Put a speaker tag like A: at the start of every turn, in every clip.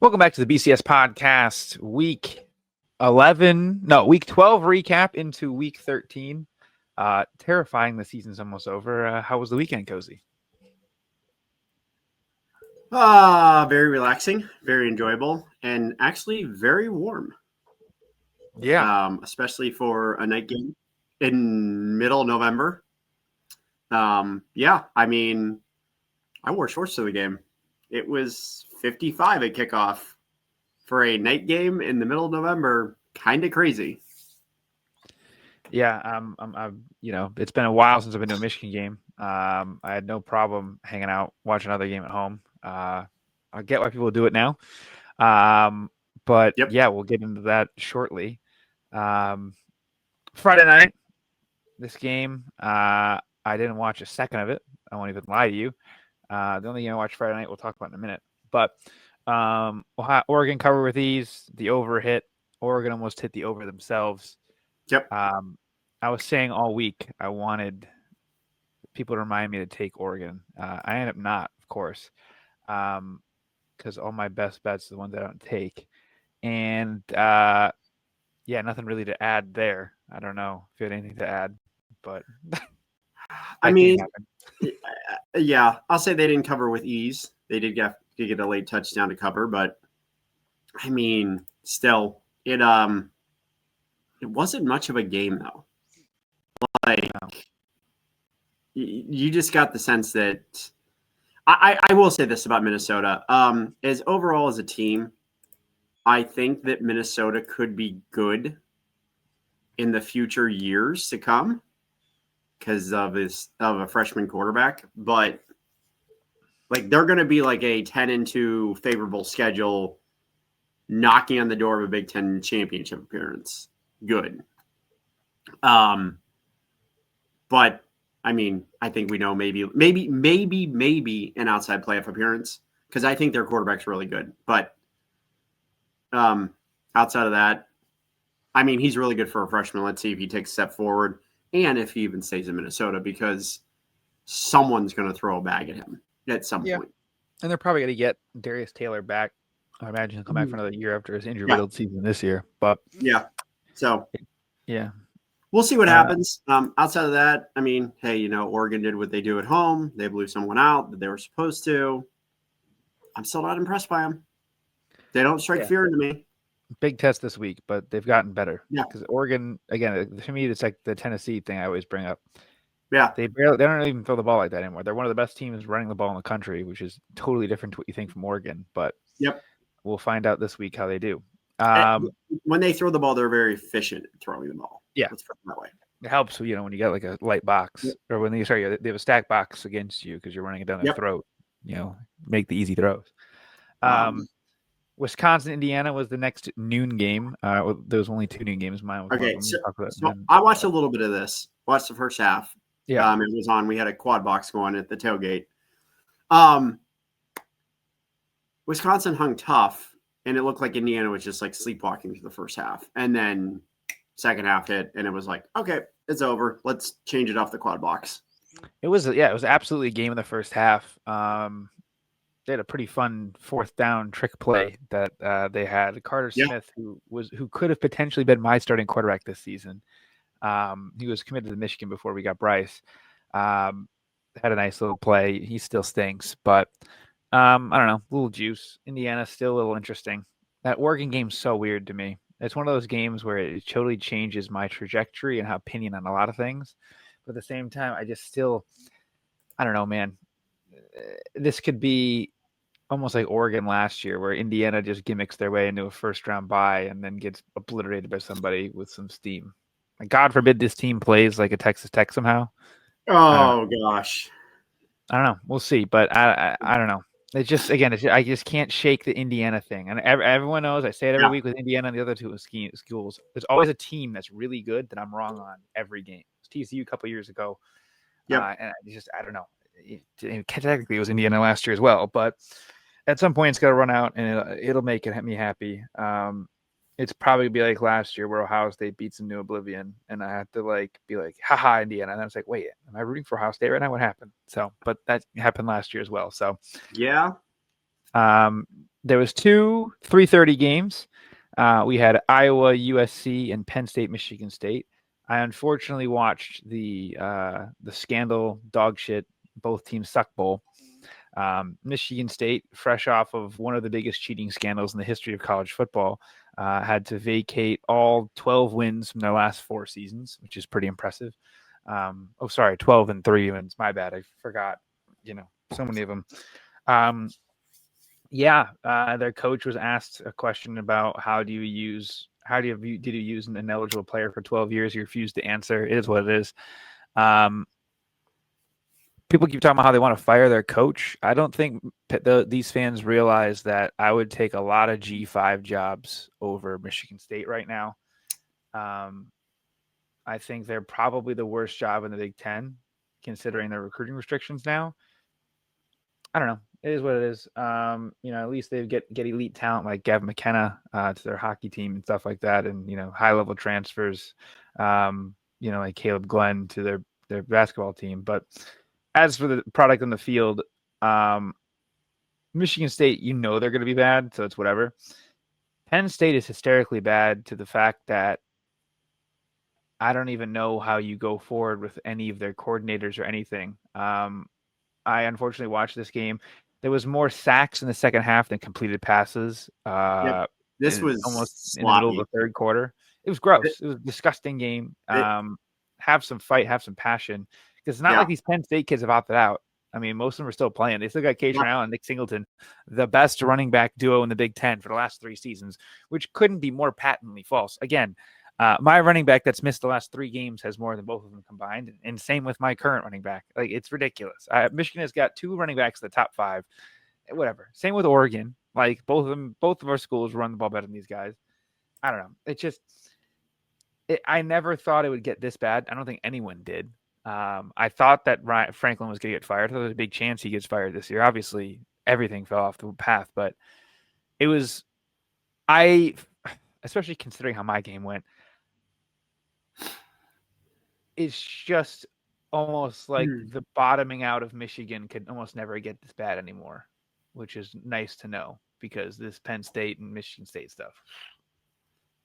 A: Welcome back to the BCS podcast, week 12 recap into week 13. Terrifying, the season's almost over. How was the weekend, Cozy?
B: Very relaxing, very enjoyable, and actually very warm.
A: Yeah.
B: Especially for a night game in middle November. I mean, I wore shorts to the game. It was 55 at kickoff for a night game in the middle of November. Kind of crazy.
A: Yeah, it's been a while since I've been to a Michigan game. I had no problem hanging out, watching another game at home. I get why people do it now. But
B: Yep.
A: yeah, we'll get into that shortly. Friday night, this game, I didn't watch a second of it. I won't even lie to you. The only game I watched Friday night we'll talk about in a minute. But Oregon covered with ease. The over hit. Oregon almost hit the over themselves.
B: Yep.
A: I was saying all week I wanted people to remind me to take Oregon. I ended up not, of course, because all my best bets are the ones I don't take. And nothing really to add there. I don't know if you had anything to add, but
B: I mean, yeah, I'll say they didn't cover with ease. They did get a late touchdown to cover, but I mean, still, it wasn't much of a game though. Like, you just got the sense that I will say this about Minnesota. As overall as a team, I think that Minnesota could be good in the future years to come because of a freshman quarterback, but like they're going to be like a 10-2 favorable schedule, knocking on the door of a Big Ten championship appearance. Good. But I mean, I think we know maybe an outside playoff appearance because I think their quarterback's really good. But outside of that, I mean, he's really good for a freshman. Let's see if he takes a step forward and if he even stays in Minnesota because someone's going to throw a bag at him at some point.
A: And they're probably going to get Darius Taylor back. I imagine he'll come back for another year after his injury-riddled season this year. But
B: so
A: we'll
B: see what happens. Outside of that, I mean, hey, Oregon did what they do at home. They blew someone out that they were supposed to. I'm still not impressed by them. They don't strike fear into me.
A: Big test this week, but they've gotten better.
B: Yeah.
A: Because Oregon, again, to me, it's like the Tennessee thing I always bring up.
B: Yeah.
A: They don't even throw the ball like that anymore. They're one of the best teams running the ball in the country, which is totally different to what you think from Oregon. But we'll find out this week how they do.
B: When they throw the ball, they're very efficient at throwing the ball.
A: Yeah.
B: Let's put it that way.
A: It helps, when you get like a light box or when they have a stack box against you because you're running it down their throat, make the easy throws. Wisconsin, Indiana was the next noon game. There was only 2 noon games. Mine was
B: okay. So I watched a little bit of this. Watched the first half.
A: Yeah.
B: It was on. We had a quad box going at the tailgate. Wisconsin hung tough, and it looked like Indiana was just like sleepwalking through the first half. And then second half hit, and it was like, okay, it's over. Let's change it off the quad box.
A: It was absolutely a game in the first half. They had a pretty fun 4th down trick play that they had. Carter Smith, who could have potentially been my starting quarterback this season. He was committed to Michigan before we got Bryce. Had a nice little play. He still stinks, but I don't know, a little juice. Indiana still a little interesting. That Oregon game's so weird to me. It's one of those games where it totally changes my trajectory and opinion on a lot of things. But at the same time, I don't know, man. This could be almost like Oregon last year, where Indiana just gimmicks their way into a first-round bye and then gets obliterated by somebody with some steam. Like, God forbid this team plays like a Texas Tech somehow.
B: Oh gosh,
A: I don't know. We'll see, but I don't know. It's just, again, I just can't shake the Indiana thing. And everyone knows, I say it every week with Indiana and the other 2 schools. There's always a team that's really good that I'm wrong on every game. It was TCU a couple years ago. And I don't know. Technically, it was Indiana last year as well. But at some point, it's got to run out, and it'll make me happy. It's probably be like last year where Ohio State beats them to oblivion, and I have to be like, haha, Indiana. And I was like, wait, am I rooting for Ohio State right now? What happened? So, but that happened last year as well. So, There was 2 3:30 games. We had Iowa, USC, and Penn State, Michigan State. I unfortunately watched the scandal dog shit both teams suck bowl. Michigan State, fresh off of one of the biggest cheating scandals in the history of college football, had to vacate all 12 wins from their last 4 seasons, which is pretty impressive. 12 and 3 wins. My bad. I forgot, so many of them. Their coach was asked a question about did you use an ineligible player for 12 years? He refused to answer. It is what it is. People keep talking about how they want to fire their coach. I don't think these fans realize that I would take a lot of G5 jobs over Michigan State right now. I think they're probably the worst job in the Big Ten, considering their recruiting restrictions now. I don't know. It is what it is. At least they get elite talent like Gavin McKenna to their hockey team and stuff like that, and high level transfers. Like Caleb Glenn to their basketball team. But as for the product on the field, Michigan State, they're going to be bad, so it's whatever. Penn State is hysterically bad to the fact that I don't even know how you go forward with any of their coordinators or anything. I unfortunately watched this game. There was more sacks in the second half than completed passes.
B: This was
A: almost
B: sloppy.
A: in the middle of the third quarter. It was gross. It was a disgusting game. Have some fight, have some passion. Because it's not like these Penn State kids have opted out. I mean, most of them are still playing. They still got Keyshawn Allen and Nick Singleton, the best running back duo in the Big Ten for the last 3 seasons, which couldn't be more patently false. Again, my running back that's missed the last 3 games has more than both of them combined, and same with my current running back. Like, it's ridiculous. Michigan has got 2 running backs in the top 5. Whatever. Same with Oregon. Like, both of our schools run the ball better than these guys. I don't know. It's just I never thought it would get this bad. I don't think anyone did. I thought that Franklin was going to get fired. I thought there was a big chance he gets fired this year. Obviously, everything fell off the path, but it was especially considering how my game went, it's just almost like the bottoming out of Michigan could almost never get this bad anymore, which is nice to know because this Penn State and Michigan State stuff.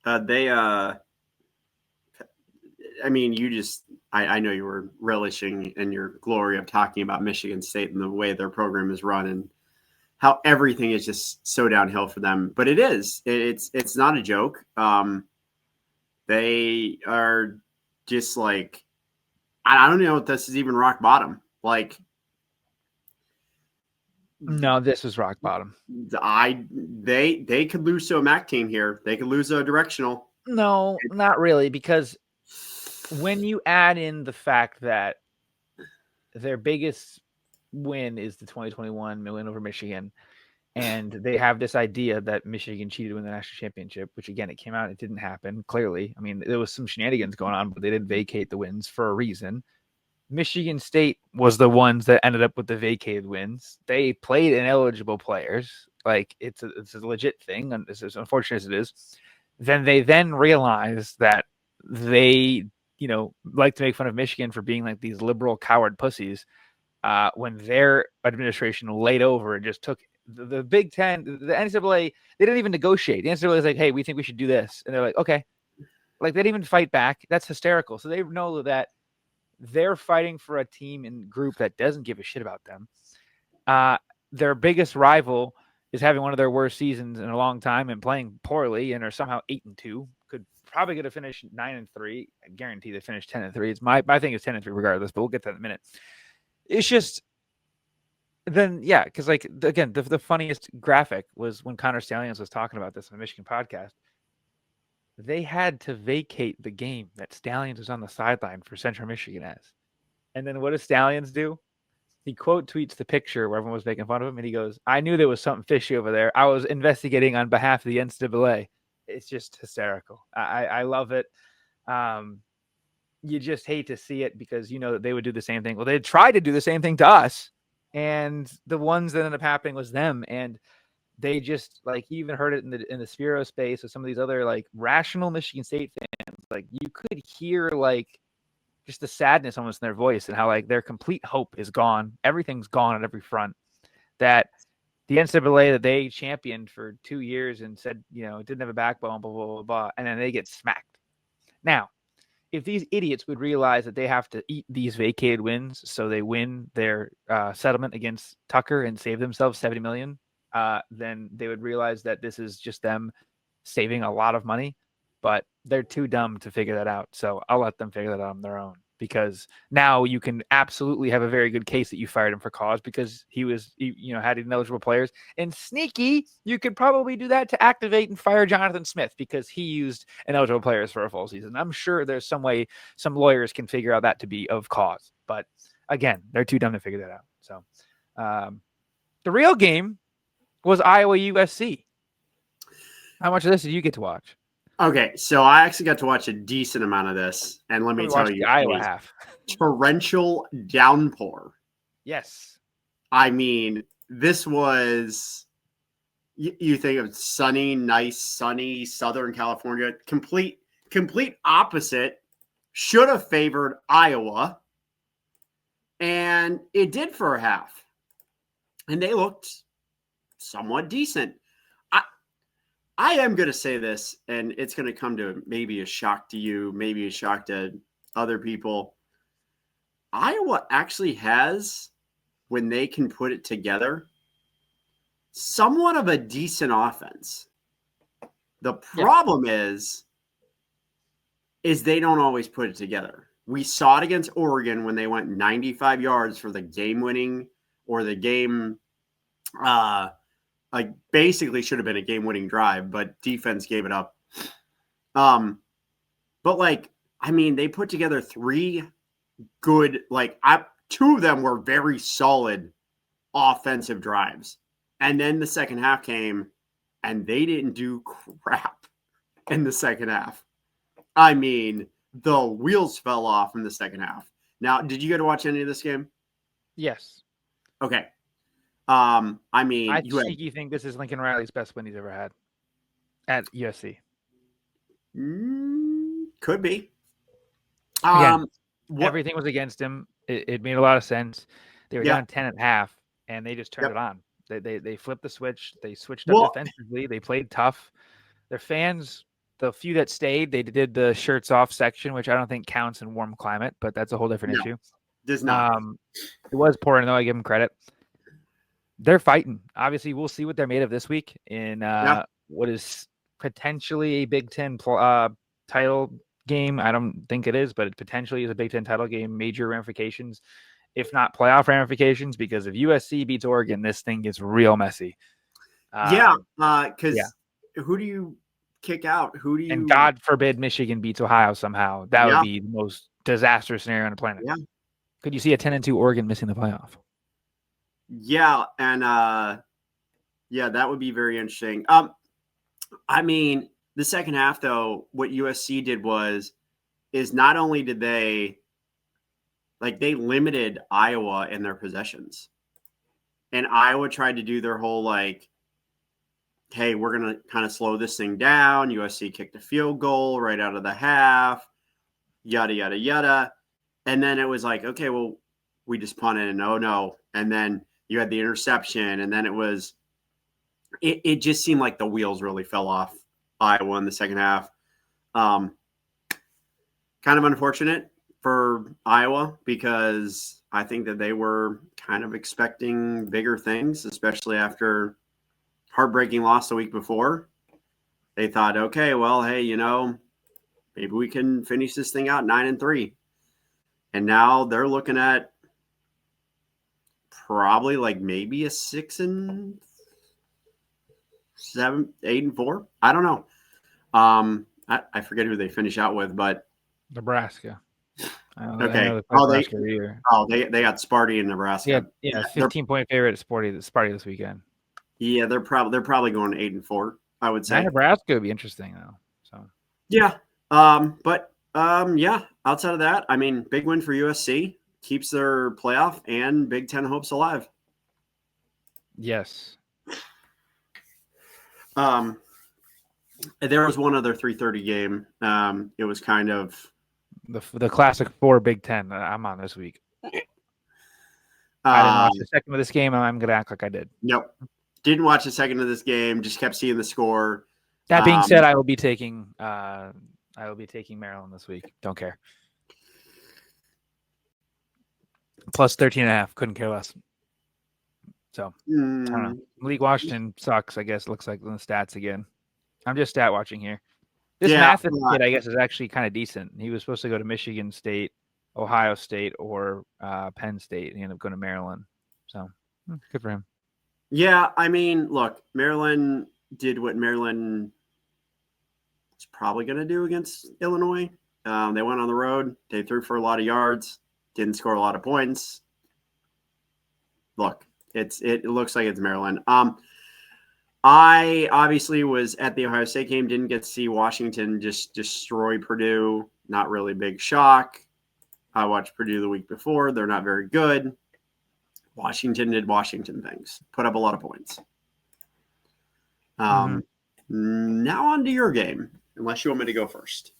B: I know you were relishing in your glory of talking about Michigan State and the way their program is run and how everything is just so downhill for them. But it's not a joke. They are just like, I don't know if this is even rock bottom. Like,
A: no, this is rock bottom.
B: They could lose to a MAC team here. They could lose a directional.
A: No, not really, because when you add in the fact that their biggest win is the 2021 win over Michigan, and they have this idea that Michigan cheated to win the national championship, which again, it came out, it didn't happen. Clearly, I mean, there was some shenanigans going on, but they didn't vacate the wins for a reason. Michigan State was the ones that ended up with the vacated wins. They played ineligible players. Like, it's a legit thing, and as unfortunate as it is. Then they realized that they like to make fun of Michigan for being like these liberal coward pussies when their administration laid over and just took the Big Ten, the NCAA. They didn't even negotiate. The NCAA was like, hey, we think we should do this. And they're like, okay. Like, they didn't even fight back. That's hysterical. So they know that they're fighting for a team and group that doesn't give a shit about them. Their biggest rival is having one of their worst seasons in a long time and playing poorly and are somehow 8-2. Probably going to finish 9-3. I guarantee they finish 10-3. It's my thing is 10-3 regardless, but we'll get to that in a minute. It's just then, yeah, because like again, the funniest graphic was when Connor Stallions was talking about this on the Michigan podcast. They had to vacate the game that Stallions was on the sideline for Central Michigan as. And then what does Stallions do? He quote tweets the picture where everyone was making fun of him, and he goes, I knew there was something fishy over there. I was investigating on behalf of the NCAA. It's just hysterical. I love it. You just hate to see it because that they would do the same thing. Well, they tried to do the same thing to us, and the ones that ended up happening was them. And they just you even heard it in the Sphero space with some of these other like rational Michigan State fans. Like, you could hear like just the sadness almost in their voice and how like their complete hope is gone. Everything's gone on every front. That the NCAA that they championed for 2 years and said, it didn't have a backbone, blah, blah, blah, blah, and then they get smacked. Now, if these idiots would realize that they have to eat these vacated wins so they win their settlement against Tucker and save themselves $70 million, then they would realize that this is just them saving a lot of money. But they're too dumb to figure that out. So I'll let them figure that out on their own, because now you can absolutely have a very good case that you fired him for cause because he had ineligible players. And sneaky, you could probably do that to activate and fire Jonathan Smith because he used ineligible players for a full season. I'm sure there's some way some lawyers can figure out that to be of cause. But again, they're too dumb to figure that out. So the real game was Iowa USC. How much of this did you get to watch?
B: Okay, so I actually got to watch a decent amount of this, and let me tell you,
A: the Iowa half.
B: Torrential downpour.
A: Yes.
B: I mean, this was, you think of nice, sunny Southern California, complete opposite, should have favored Iowa, and it did for a half. And they looked somewhat decent. I am going to say this, and it's going to come to maybe a shock to you, maybe a shock to other people. Iowa actually has, when they can put it together, somewhat of a decent offense. The problem is they don't always put it together. We saw it against Oregon when they went 95 yards for the game-winning or the game basically should have been a game-winning drive, but defense gave it up. But they put together 3 good, two of them were very solid offensive drives. And then the second half came, and they didn't do crap in the second half. The wheels fell off in the second half. Now, did you get to watch any of this game?
A: Yes.
B: Okay.
A: I sneaky think this is Lincoln Riley's best win he's ever had at USC.
B: Could be.
A: Again, everything was against him. It made a lot of sense. They were down 10 at half, and they just turned it on. They flipped the switch. They switched up defensively. They played tough. Their fans, the few that stayed, they did the shirts off section, which I don't think counts in warm climate, but that's a whole different issue.
B: Does not.
A: It was pouring, though. I give them credit. They're fighting. Obviously, we'll see what they're made of this week in what is potentially a Big Ten title game. I don't think it is, but it potentially is a Big Ten title game. Major ramifications, if not playoff ramifications, because if USC beats Oregon, this thing gets real messy.
B: Because who do you kick out? Who do you?
A: And God forbid Michigan beats Ohio somehow. That would be the most disastrous scenario on the planet.
B: Yeah.
A: Could you see a 10-2 Oregon missing the playoff?
B: Yeah, and that would be very interesting. The second half, though, what USC did is not only did they limited Iowa in their possessions, and Iowa tried to do their whole hey, we're gonna kind of slow this thing down. USC kicked a field goal right out of the half, yada yada yada, and then it was okay, well, we just punted and no, and then you had the interception, and then it just seemed like the wheels really fell off Iowa in the second half. Kind of unfortunate for Iowa because I think that they were kind of expecting bigger things, especially after heartbreaking loss the week before. They thought, okay, well, hey, maybe we can finish this thing out 9-3. And now they're looking at probably maybe a 6-7, 8-4. I don't know. I forget who they finish out with, but
A: Nebraska.
B: Okay. They got Sparty in Nebraska.
A: Yeah, 15-point favorite at Sparty this weekend.
B: Yeah, they're probably going 8-4. I would say
A: Nebraska would be interesting though. So
B: yeah, outside of that, big win for USC. Keeps their playoff and Big Ten hopes alive.
A: Yes.
B: There was one other 3:30 game. It was kind of
A: the classic 4 Big Ten. I'm on this week. I didn't watch the second of this game, and I'm going to act like I did.
B: Nope. Didn't watch a second of this game. Just kept seeing the score.
A: That being said, I will be taking Maryland this week. Don't care. Plus 13.5. Couldn't care less. So I don't know. Malik Washington sucks, I guess. Looks like in the stats again. I'm just stat watching here. This Mathis kid, I guess, is actually kind of decent. He was supposed to go to Michigan State, Ohio State, or Penn State. He ended up going to Maryland. So good for him.
B: Yeah, I mean, look, Maryland did what Maryland is probably going to do against Illinois. They went on the road. They threw for a lot of yards. Didn't score a lot of points. Look, it looks like it's Maryland. I obviously was at the Ohio State game. Didn't get to see Washington just destroy Purdue. Not really big shock. I watched Purdue the week before. They're not very good. Washington did Washington things. Put up a lot of points. Now on to your game, unless you want me to go first.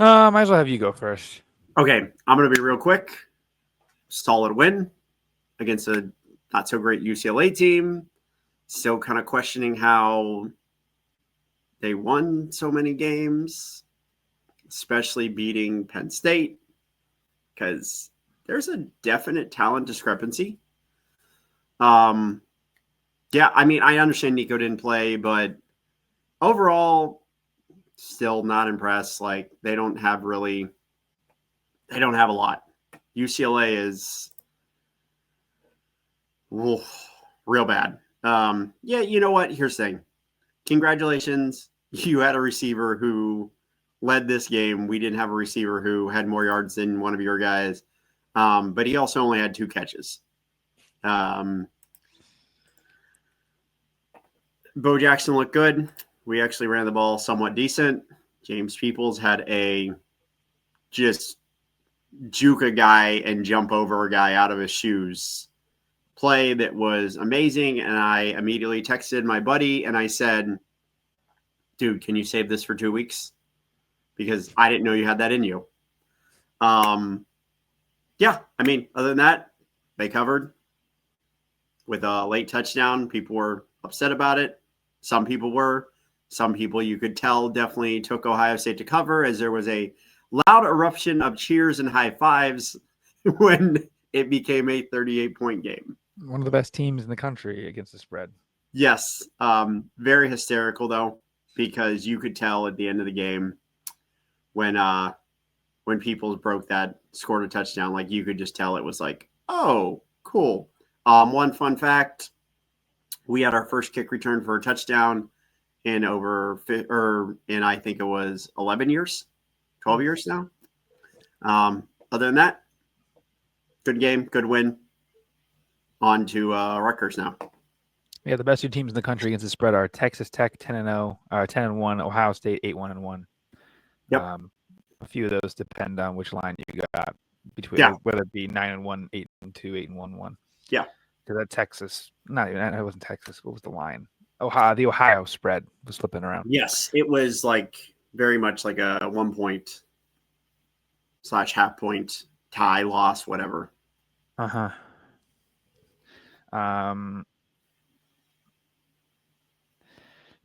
A: Might as well have you go first.
B: Okay, I'm going to be real quick. Solid win against a not so great UCLA team. Still kind of questioning how they won so many games, especially beating Penn State, because there's a definite talent discrepancy. Yeah, I mean, I understand Nico didn't play, but overall, still not impressed. Like, they don't have a lot. UCLA is real bad. Yeah, you know what? Here's the thing. Congratulations. You had a receiver who led this game. We didn't have a receiver who had more yards than one of your guys. But he also only had 2 catches. Bo Jackson looked good. We actually ran the ball somewhat decent. James Peoples had a just juke a guy and jump over a guy out of his shoes play that was amazing. And I immediately texted my buddy and I said, dude, can you save this for 2 weeks? Because I didn't know you had that in you. Yeah, I mean, other than that, they covered with a late touchdown. People were upset about it. Some people were. Some people, you could tell, definitely took Ohio State to cover, as there was a loud eruption of cheers and high fives when it became a 38-point game.
A: One of the best teams in the country against the spread.
B: Yes. Very hysterical, though, because you could tell at the end of the game when Peoples broke that, scored a touchdown, like you could just tell it was like, oh, cool. One fun fact, we had our first kick return for a touchdown in I think it was 11 years, 12 years now. Other than that, good game, good win. On to Rutgers now.
A: Yeah, the best 2 teams in the country against the spread are Texas Tech 10-0, 10-1, Ohio State 8-1-1.
B: Yep.
A: A few of those depend on which line you got between, whether it be 9-1, 8-2, 8-1-1.
B: Yeah.
A: Because that Texas, not even, it wasn't Texas. What was the line? The Ohio spread was flipping around.
B: Yes, it was like very much like a 1 point / half point tie, loss, whatever.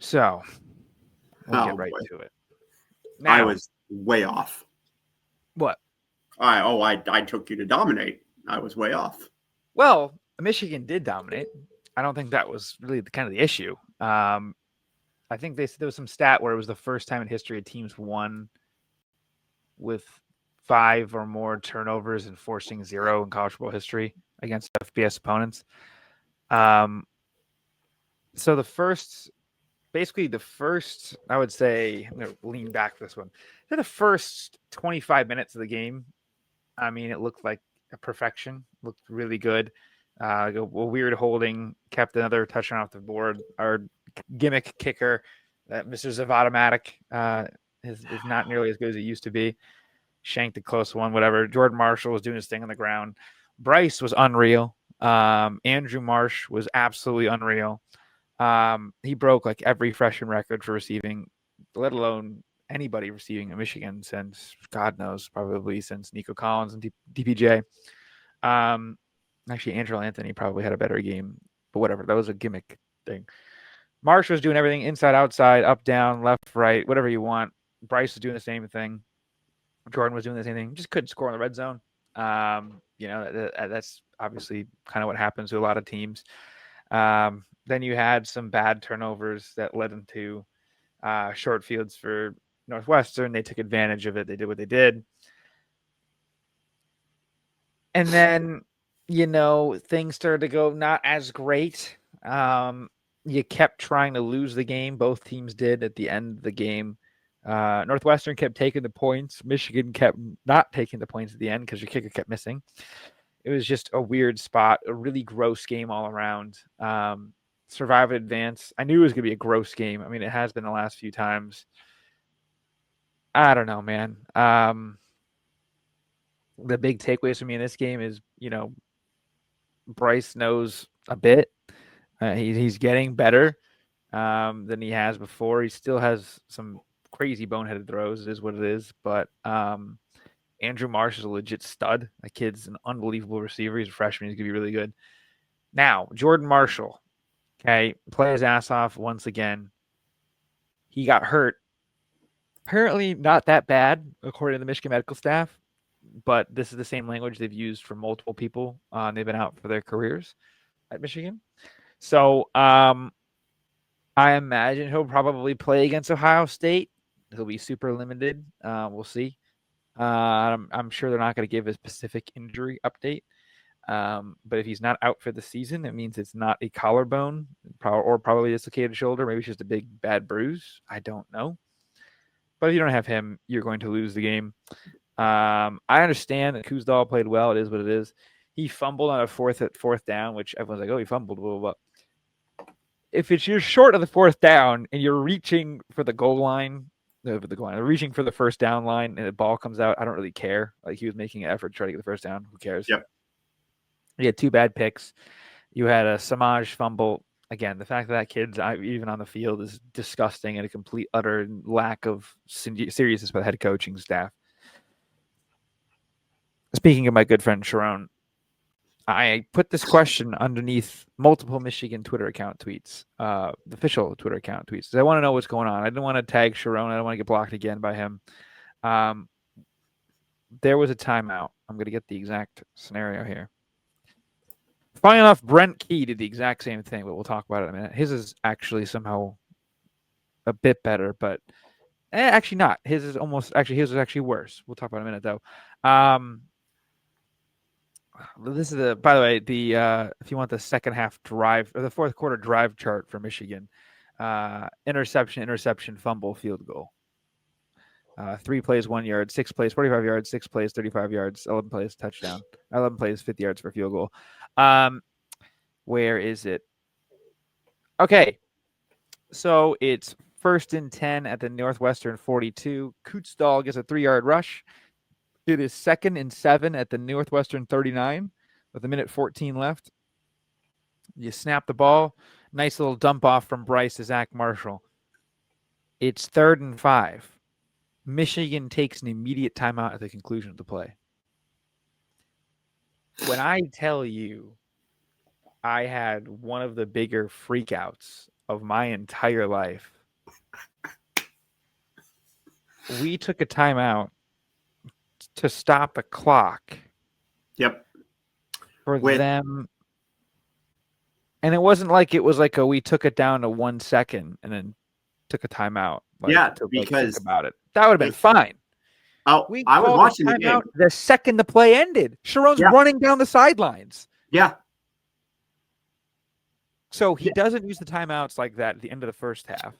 A: So we'll get right to it.
B: Now, I was way off.
A: What?
B: I took you to dominate. I was way off.
A: Well, Michigan did dominate. I don't think that was really the issue. I think there was some stat where it was the first time in history teams won with 5 or more turnovers and forcing 0 in college football history against FBS opponents. So the first, I would say, I'm going to lean back this one. The first 25 minutes of the game, I mean, it looked like a perfection. Looked really good. A weird holding kept another touchdown off the board. Our gimmick kicker, Mr. Zavatomatic, is not nearly as good as he used to be. Shanked a close one, whatever. Jordan Marshall was doing his thing on the ground. Bryce was unreal. Andrew Marsh was absolutely unreal. He broke like every freshman record for receiving, let alone anybody receiving at Michigan since, God knows, probably since Nico Collins and DPJ. Actually, Andrew Anthony probably had a better game but whatever. That was a gimmick thing. Marsh was doing everything inside, outside, up, down, left, right, whatever you want. Bryce was doing the same thing. Jordan was doing the same thing. Just couldn't score in the red zone. That's obviously kind of what happens to a lot of teams. Then you had some bad turnovers that led into short fields for Northwestern. They took advantage of it. They did what they did. And then, things started to go not as great. You kept trying to lose the game. Both teams did at the end of the game. Northwestern kept taking the points. Michigan kept not taking the points at the end because your kicker kept missing. It was just a weird spot, a really gross game all around. Survive and advance. I knew it was going to be a gross game. I mean, it has been the last few times. I don't know, man. The big takeaways for me in this game is, Bryce knows a bit. He's getting better than he has before. He still has some crazy boneheaded throws. It is what it is. But Andrew Marsh is a legit stud. That kid's an unbelievable receiver. He's a freshman. He's going to be really good. Now, Jordan Marshall, okay, play his ass off once again. He got hurt. Apparently not that bad, according to the Michigan medical staff. But this is the same language they've used for multiple people. They've been out for their careers at Michigan. So I imagine he'll probably play against Ohio State. He'll be super limited. We'll see. I'm sure they're not going to give a specific injury update. But if he's not out for the season, it means it's not a collarbone or probably dislocated shoulder. Maybe it's just a big bad bruise. I don't know. But if you don't have him, you're going to lose the game. I understand that Kuzdal played well. It is what it is. He fumbled on a fourth down, which everyone's like, oh, he fumbled, blah, blah, blah. If you're short of the fourth down and you're reaching for the goal line, reaching for the first down line and the ball comes out, I don't really care. Like, he was making an effort to try to get the first down. Who cares?
B: Yep.
A: You had 2 bad picks. You had a Samaj fumble. Again, the fact that kid's even on the field is disgusting and a complete, utter lack of seriousness by the head coaching staff. Speaking of my good friend Sharon, I put this question underneath multiple Michigan Twitter account tweets, the official Twitter account tweets. I want to know what's going on. I didn't want to tag Sharon. I don't want to get blocked again by him. There was a timeout. I'm going to get the exact scenario here. Funny enough, Brent Key did the exact same thing, but we'll talk about it in a minute. His is actually somehow a bit better, but actually not. His is actually worse. We'll talk about it in a minute, though. This is by the way, if you want the second half drive or the fourth quarter drive chart for Michigan, interception, fumble, field goal. 3 plays, 1 yard, 6 plays, 45 yards, 6 plays, 35 yards, 11 plays, touchdown, 11 plays, 50 yards for field goal. Where is it? Okay. So it's 1st and 10 at the Northwestern 42. Kutzdahl gets a 3-yard rush. It is 2nd and 7 at the Northwestern 39 with 1:14 left. You snap the ball. Nice little dump off from Bryce to Zach Marshall. It's 3rd and 5. Michigan takes an immediate timeout at the conclusion of the play. When I tell you I had one of the bigger freakouts of my entire life, we took a timeout to stop the clock.
B: Yep.
A: For them. And it wasn't like it was like we took it down to 1 second and then took a timeout.
B: Because
A: think about it. That would have been fine.
B: Oh, I was watching the game.
A: The second the play ended. Sharon's running down the sidelines.
B: Yeah.
A: So he doesn't use the timeouts like that at the end of the first half.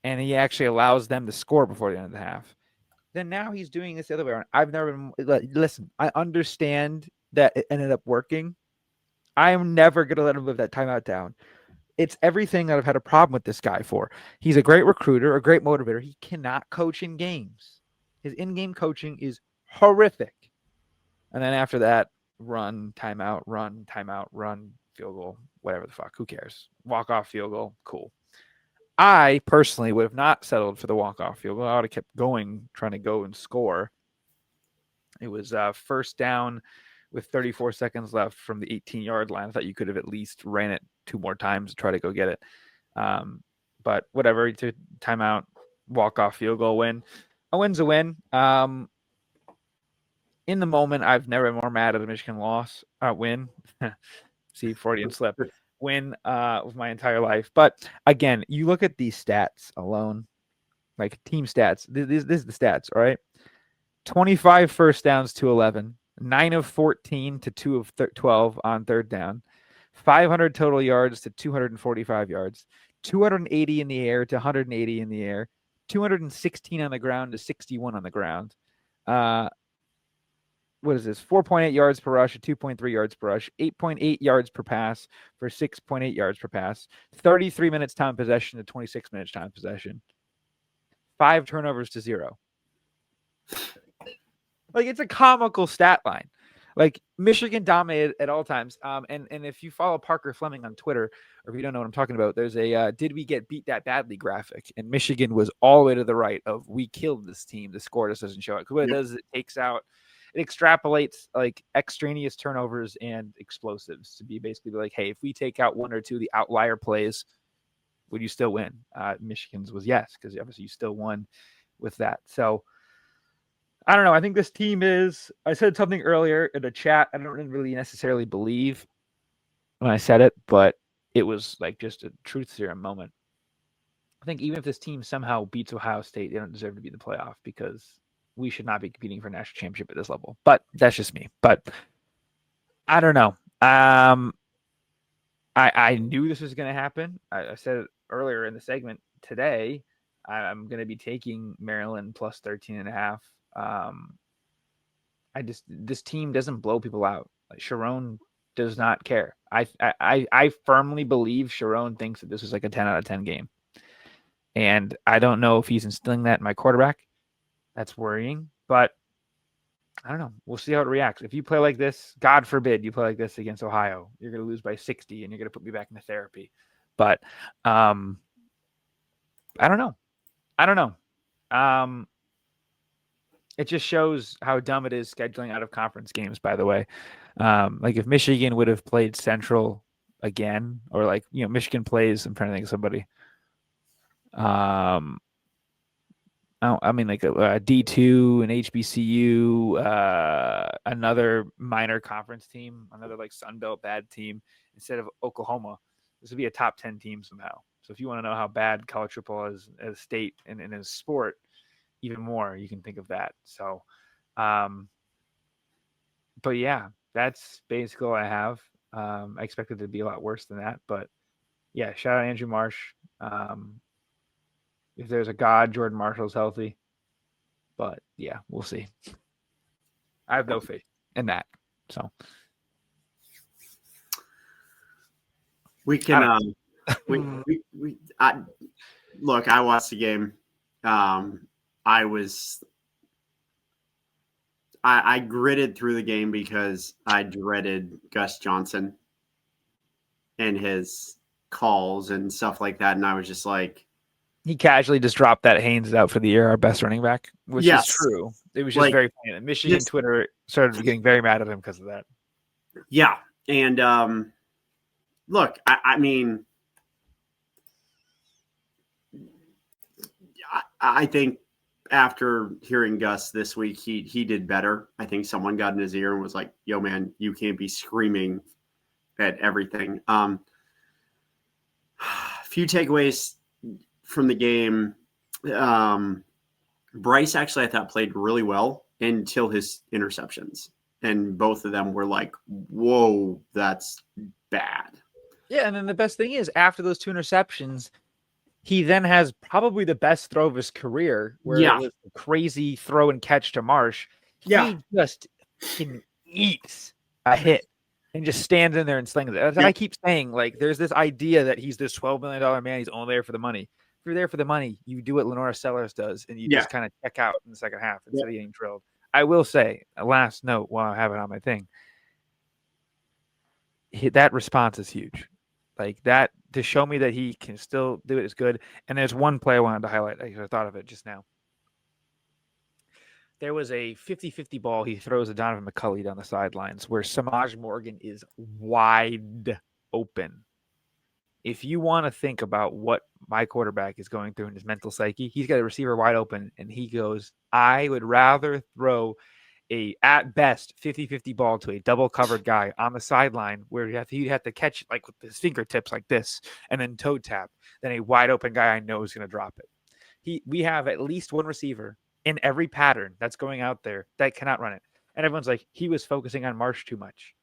A: And he actually allows them to score before the end of the half. Then now he's doing this the other way around. I've never been. Listen, I understand that it ended up working. I am never going to let him live that timeout down. It's everything that I've had a problem with this guy for. He's a great recruiter, a great motivator. He cannot coach in games. His in-game coaching is horrific. And then after that, run, timeout, run, field goal, whatever the fuck. Who cares? Walk-off field goal, cool. I personally would have not settled for the walk-off field goal. I would have kept going, trying to go and score. It was 1st down with 34 seconds left from the 18-yard line. I thought you could have at least ran it 2 more times to try to go get it. But whatever, to timeout, walk-off field goal win. A win's a win. In the moment, I've never been more mad at a Michigan win. See, Freudian slip. Win with my entire life. But again, you look at these stats alone, like team stats. This is the stats, all right? 25 first downs to 11, 9 of 14 to 2 of 12 on third down, 500 total yards to 245 yards, 280 in the air to 180 in the air, 216 on the ground to 61 on the ground. What is this? 4.8 yards per rush, 2.3 yards per rush, 8.8 yards per pass for 6.8 yards per pass, 33 minutes time possession to 26 minutes time possession, 5 turnovers to 0. Like, it's a comical stat line. Like, Michigan dominated at all times. And if you follow Parker Fleming on Twitter, or if you don't know what I'm talking about, there's a did we get beat that badly graphic. And Michigan was all the way to the right of we killed this team. The score just doesn't show it. Because what it does is it extrapolates like extraneous turnovers and explosives to be basically like, hey, if we take out 1 or 2 of the outlier plays, would you still win? Michigan's was yes, because obviously you still won with that. So I don't know. I think this team is, I said something earlier in the chat. I don't really necessarily believe when I said it, but it was like just a truth serum moment. I think even if this team somehow beats Ohio State, they don't deserve to be in the playoff because we should not be competing for a national championship at this level. But that's just me. But I don't know. I knew this was going to happen. I said it earlier in the segment today. I'm going to be taking Maryland plus 13.5. This team doesn't blow people out. Like, Sharon does not care. I firmly believe Sharon thinks that this is like a 10 out of 10 game. And I don't know if he's instilling that in my quarterback. That's worrying, but I don't know. We'll see how it reacts. If you play like this, God forbid you play like this against Ohio, you're going to lose by 60 and you're going to put me back into therapy. But I don't know. It just shows how dumb it is scheduling out of conference games, by the way. Like if Michigan would have played Central again, or like, Michigan plays, I'm trying to think of somebody. I mean, like a D2, an HBCU, another minor conference team, another like Sun Belt bad team instead of Oklahoma. This would be a top 10 team somehow. So if you want to know how bad college football is as a state and as a sport, even more, you can think of that. So, but yeah, that's basically all I have. I expected it to be a lot worse than that, but yeah, shout out Andrew Marsh. If there's a God, Jordan Marshall's healthy, but yeah, we'll see. I have no faith in that. So
B: we can, look, I watched the game. I gritted through the game because I dreaded Gus Johnson and his calls and stuff like that. And I was just like,
A: he casually just dropped that Haynes out for the year, our best running back, which is true. It was just very funny. Michigan Twitter started getting very mad at him because of that.
B: Yeah. And look, I mean, I think after hearing Gus this week, he did better. I think someone got in his ear and was like, yo, man, you can't be screaming at everything. A few takeaways from the game. Bryce actually, I thought, played really well until his interceptions. And both of them were like, whoa, that's bad.
A: Yeah, and then the best thing is, after those 2 interceptions, he then has probably the best throw of his career, where it was a crazy throw and catch to Marsh. He just eats a hit and just stands in there and slings it. As I keep saying, like, there's this idea that he's this $12 million man. He's only there for the money. If you're there for the money, you do what Lenora Sellers does, and you just kind of check out in the second half instead of getting drilled. I will say, a last note while I have it on my thing, that response is huge. Like that, to show me that he can still do it is good. And there's one play I wanted to highlight. I thought of it just now. There was a 50-50 ball he throws to Donovan McCulley down the sidelines where Samaj Morgan is wide open. If you want to think about what my quarterback is going through in his mental psyche, he's got a receiver wide open, and he goes, I would rather throw a, at best, 50-50 ball to a double-covered guy on the sideline where he'd have to catch it like with his fingertips like this and then toe tap than a wide-open guy I know is going to drop it. We have at least one receiver in every pattern that's going out there that cannot run it. And everyone's like, he was focusing on Marsh too much.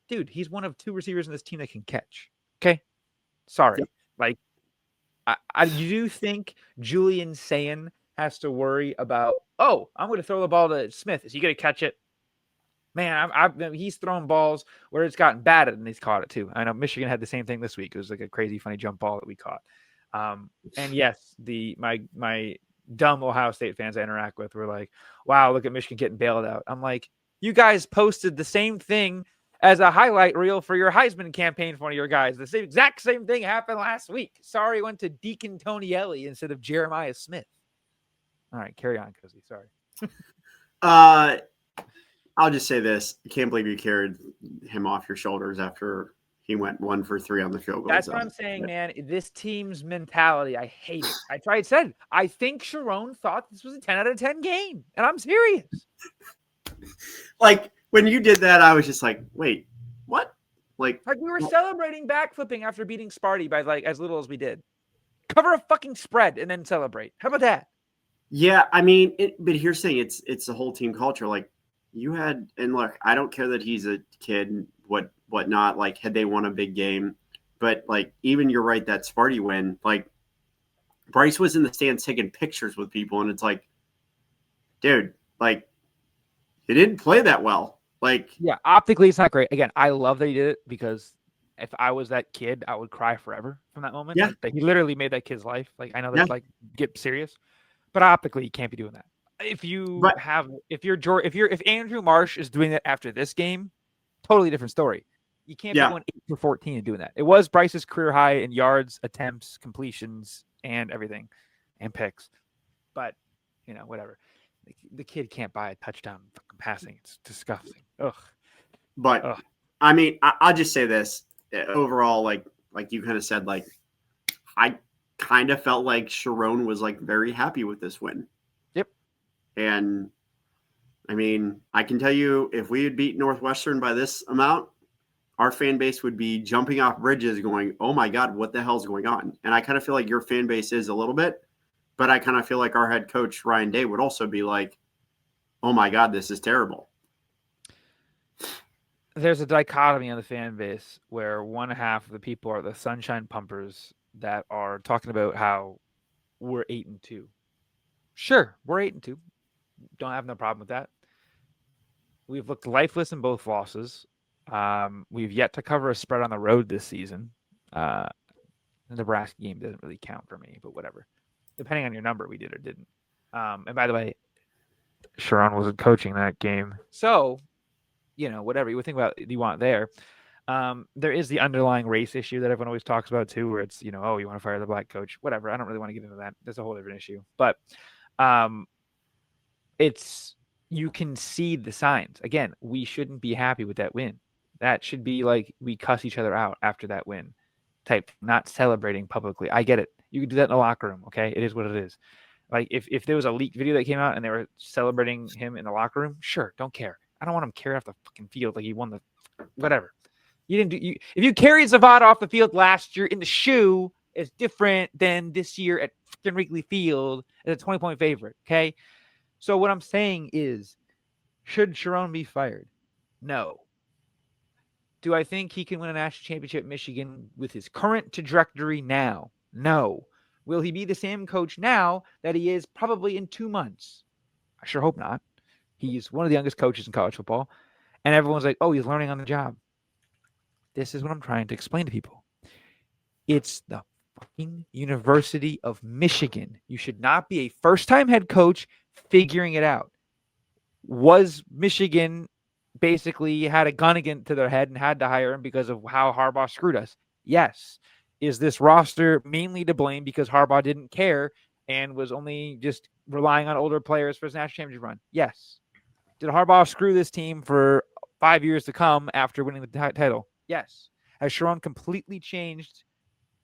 A: Dude, he's one of two receivers in this team that can catch. Okay? Sorry. Yep. Like, I do think Julian Sayin has to worry about, oh, I'm going to throw the ball to Smith. Is he going to catch it? Man, he's thrown balls where it's gotten batted and he's caught it too. I know Michigan had the same thing this week. It was like a crazy, funny jump ball that we caught. And yes, my dumb Ohio State fans I interact with were like, wow, look at Michigan getting bailed out. I'm like, you guys posted the same thing as a highlight reel for your Heisman campaign for one of your guys. The exact same thing happened last week. Sorry, went to Deacon Tonielli instead of Jeremiah Smith. All right, carry on, Cozy. Sorry.
B: I'll just say this. I can't believe you carried him off your shoulders after he went 1 for 3 on the field goal.
A: That's what I'm saying, man. This team's mentality, I hate it. I think Sharon thought this was a 10 out of 10 game, and I'm serious.
B: Like, when you did that, I was just like, wait, what? Like
A: we were celebrating backflipping after beating Sparty by like as little as we did. Cover a fucking spread and then celebrate. How about that?
B: Yeah, I mean, but here's the thing, it's the whole team culture. Like, you had, and look, I don't care that he's a kid, whatnot, like, had they won a big game, but like, even you're right, that Sparty win, like, Bryce was in the stands taking pictures with people, and it's like, dude, like, he didn't play that well. Like,
A: yeah, optically it's not great. Again, I love that he did it because if I was that kid, I would cry forever from that moment.
B: Yeah,
A: like, he literally made that kid's life. Like, I know that's like get serious, but optically you can't be doing that. If Andrew Marsh is doing that after this game, totally different story. You can't be going 8 for 14 and doing that. It was Bryce's career high in yards, attempts, completions, and everything, and picks. But whatever. The kid can't buy a touchdown fucking passing. It's disgusting. Ugh.
B: But I mean, I'll just say this overall, like you kind of said, like, I kind of felt like Sharon was like very happy with this win.
A: Yep.
B: And I mean, I can tell you, if we had beat Northwestern by this amount, our fan base would be jumping off bridges going, oh my God, what the hell's going on? And I kind of feel like your fan base is a little bit, but I kind of feel like our head coach, Ryan Day, would also be like, oh my God, this is terrible.
A: There's a dichotomy on the fan base where one half of the people are the sunshine pumpers that are talking about how we're 8-2. Sure, we're 8-2. Don't have no problem with that. We've looked lifeless in both losses. We've yet to cover a spread on the road this season. The Nebraska game doesn't really count for me, but whatever. Depending on your number, we did or didn't. And by the way, Sharon wasn't coaching that game. So, whatever you would think about, you want there. There is the underlying race issue that everyone always talks about too, where it's, oh, you want to fire the black coach, whatever. I don't really want to get into that. That's a whole different issue. But you can see the signs. Again, we shouldn't be happy with that win. That should be like we cuss each other out after that win type, not celebrating publicly. I get it. You can do that in the locker room. Okay. It is what it is. Like if there was a leaked video that came out and they were celebrating him in the locker room, sure. Don't care. I don't want him carried off the fucking field. Like he won the, whatever. You didn't do, if you carried Zavada off the field last year in the shoe, it's different than this year at fucking Wrigley Field as a 20-point favorite. Okay. So what I'm saying is, should Sharon be fired? No. Do I think he can win a national championship at Michigan with his current trajectory now? No. Will he be the same coach now that he is probably in 2 months? I sure hope not. He's one of the youngest coaches in college football. And everyone's like, oh, he's learning on the job. This is what I'm trying to explain to people. It's the fucking University of Michigan. You should not be a first-time head coach figuring it out. Was Michigan basically had a gun to their head and had to hire him because of how Harbaugh screwed us? Yes. Is this roster mainly to blame because Harbaugh didn't care and was only just relying on older players for his national championship run? Yes. Did Harbaugh screw this team for 5 years to come after winning the title? Yes. Has Sharon completely changed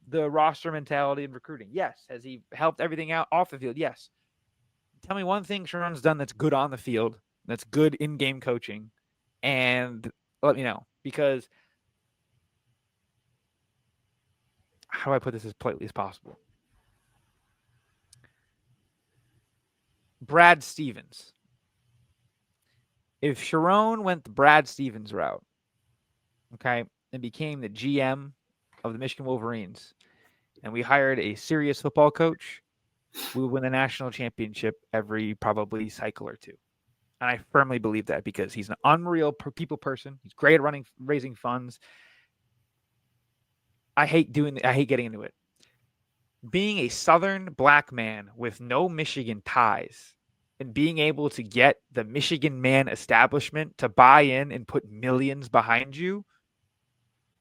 A: the roster mentality and recruiting? Yes. Has he helped everything out off the field? Yes. Tell me one thing Sharon's done that's good on the field, that's good in-game coaching, and let me know. Because how do I put this as politely as possible? Brad Stevens. If Sharon went the Brad Stevens route, okay, and became the GM of the Michigan Wolverines, and we hired a serious football coach, we would win the national championship every probably cycle or two. And I firmly believe that because he's an unreal people person. He's great at raising funds. I hate getting into it. Being a Southern black man with no Michigan ties and being able to get the Michigan man establishment to buy in and put millions behind you,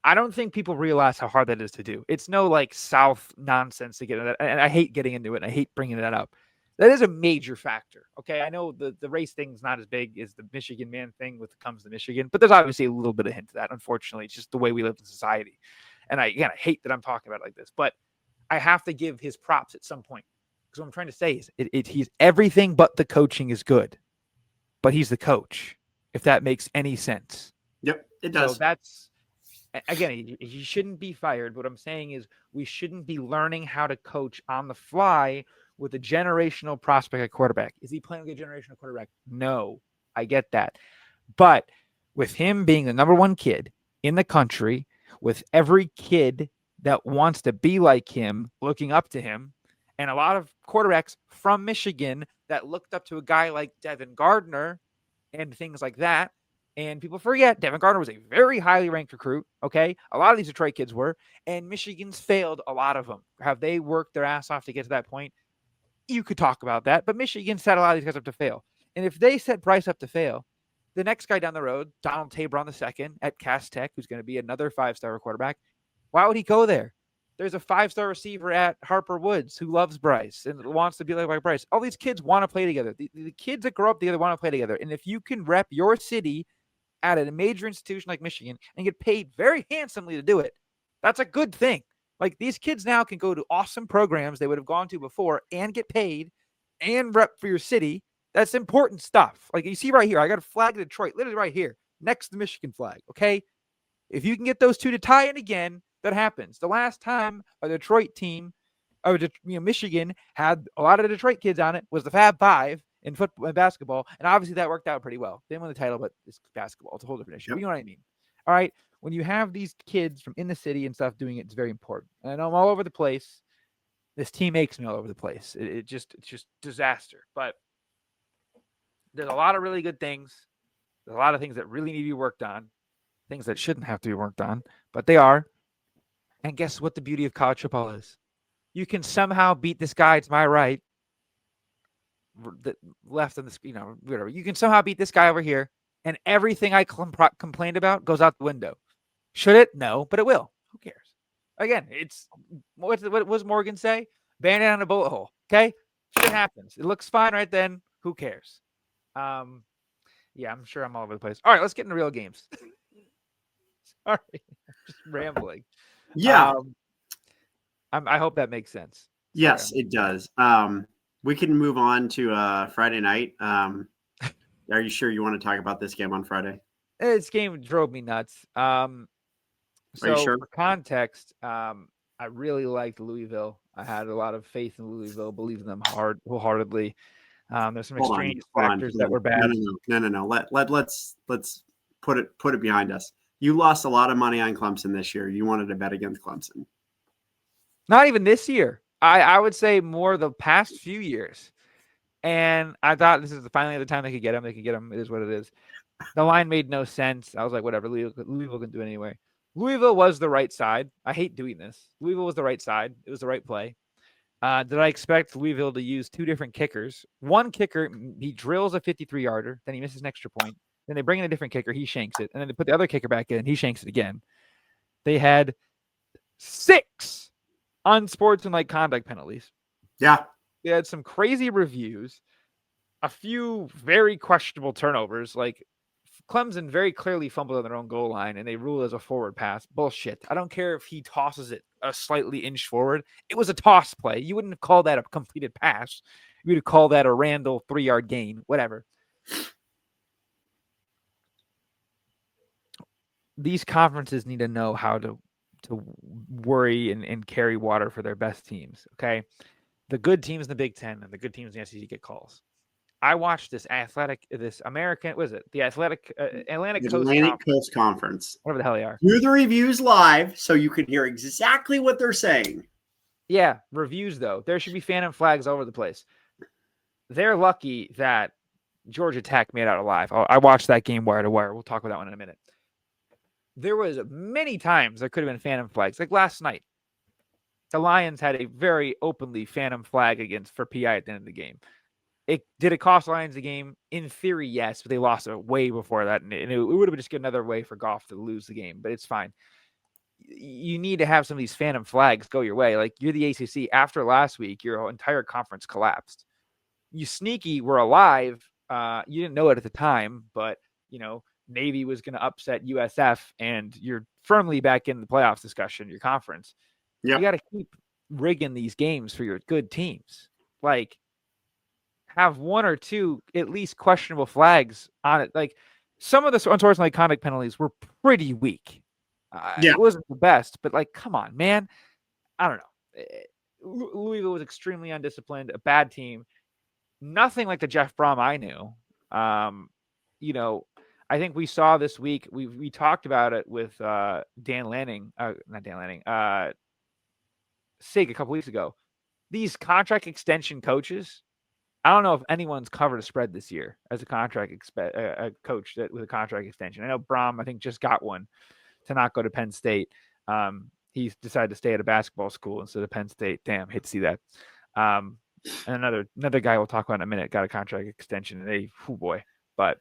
A: I don't think people realize how hard that is to do. It's no like South nonsense to get into that. And I hate getting into it. And I hate bringing that up. That is a major factor. Okay. I know the race thing's not as big as the Michigan man thing when it comes to Michigan, but there's obviously a little bit of hint to that. Unfortunately, it's just the way we live in society. And I hate that I'm talking about it like this, but I have to give his props at some point. Because what I'm trying to say is he's everything but the coaching is good, but he's the coach, if that makes any sense.
B: Yep, it does.
A: So that's, again, he shouldn't be fired. What I'm saying is we shouldn't be learning how to coach on the fly with a generational prospect at quarterback. Is he playing with a generational quarterback? No, I get that. But with him being the number one kid in the country, with every kid that wants to be like him looking up to him, and a lot of quarterbacks from Michigan that looked up to a guy like Devin Gardner and things like that. And people forget Devin Gardner was a very highly ranked recruit. Okay. A lot of these Detroit kids were, and Michigan's failed a lot of them. Have they worked their ass off to get to that point? You could talk about that, but Michigan set a lot of these guys up to fail. And if they set Bryce up to fail, the next guy down the road, Donald Tabron II at Cass Tech, who's going to be another 5-star quarterback, why would he go there? There's a 5-star receiver at Harper Woods who loves Bryce and wants to be like Bryce. All these kids want to play together. The kids that grow up together want to play together. And if you can rep your city at a major institution like Michigan and get paid very handsomely to do it, that's a good thing. Like, these kids now can go to awesome programs they would have gone to before and get paid and rep for your city. That's important stuff. Like, you see right here, I got a flag of Detroit, literally right here, next to the Michigan flag, okay? If you can get those two to tie in again, that happens. The last time a Detroit team, or Michigan had a lot of the Detroit kids on it was the Fab Five in football and basketball, and obviously that worked out pretty well. They didn't win the title, but it's basketball. It's a whole different issue. Yep. You know what I mean? All right. When you have these kids from in the city and stuff doing it, it's very important. And I know I'm all over the place. This team makes me all over the place. It's just disaster. But there's a lot of really good things. There's a lot of things that really need to be worked on. Things that shouldn't have to be worked on, but they are. And guess what the beauty of college football is? You can somehow beat this guy to my right, the left on the whatever. You can somehow beat this guy over here, and everything I complained about goes out the window. Should it? No, but it will. Who cares? Again, it's what does Morgan say? Bandit on a bullet hole. Okay, shit happens. It looks fine right then. Who cares? Yeah, I'm sure I'm all over the place. All right, let's get into real games. Sorry, I'm just rambling.
B: Yeah,
A: I hope that makes sense.
B: Yes, it does. We can move on to Friday night. Are you sure you want to talk about this game on Friday?
A: This game drove me nuts. So for context, I really liked Louisville. I had a lot of faith in Louisville, believed in them wholeheartedly. There's some extraneous factors that were bad.
B: No. Let's put it behind us. You lost a lot of money on Clemson this year. You wanted to bet against Clemson.
A: Not even this year. I would say more the past few years. And I thought this is finally the time they could get him. They could get him. It is what it is. The line made no sense. I was like, whatever. Louisville can do it anyway. Louisville was the right side. I hate doing this. Louisville was the right side. It was the right play. Did I expect Louisville to use two different kickers? One kicker, he drills a 53-yarder. Then he misses an extra point. Then they bring in a different kicker. He shanks it. And then they put the other kicker back in. He shanks it again. They had 6 unsportsmanlike conduct penalties.
B: Yeah.
A: They had some crazy reviews, a few very questionable turnovers. Like Clemson very clearly fumbled on their own goal line, and they ruled it as a forward pass. Bullshit. I don't care if he tosses it a slightly inch forward. It was a toss play. You wouldn't have called that a completed pass. You would have called that a Randall 3-yard gain, whatever. These conferences need to know how to worry and carry water for their best teams. Okay, the good teams in the Big Ten and the good teams in the SEC get calls. I watched this American, was it the Atlantic
B: Coast Conference,
A: whatever the hell they are.
B: Do the reviews live so you can hear exactly what they're saying.
A: Yeah, reviews though. There should be phantom flags all over the place. They're lucky that Georgia Tech made out alive. I watched that game wire to wire. We'll talk about that one in a minute. There was many times there could have been phantom flags. Like last night, the Lions had a very openly phantom flag for PI at the end of the game. Did it cost Lions the game? In theory, yes, but they lost it way before that, and it would have been just another way for Goff to lose the game. But it's fine. You need to have some of these phantom flags go your way. Like you're the ACC. After last week, your entire conference collapsed. You sneaky were alive. You didn't know it at the time, but Navy was going to upset USF, and you're firmly back in the playoffs discussion. Your conference. Yep. You got to keep rigging these games for your good teams. Like, have one or two at least questionable flags on it. Like, some of the unfortunately conduct penalties were pretty weak. It wasn't the best, but like, come on, man. I don't know. Louisville was extremely undisciplined, a bad team. Nothing like the Jeff Brom I knew. I think we saw this week. We talked about it with Dan Lanning, not Dan Lanning, Sig a couple weeks ago. These contract extension coaches, I don't know if anyone's covered a spread this year as a contract a coach with a contract extension. I know Brom, I think, just got one to not go to Penn State. He's decided to stay at a basketball school instead of Penn State. Damn, hate to see that. And another guy we'll talk about in a minute got a contract extension. But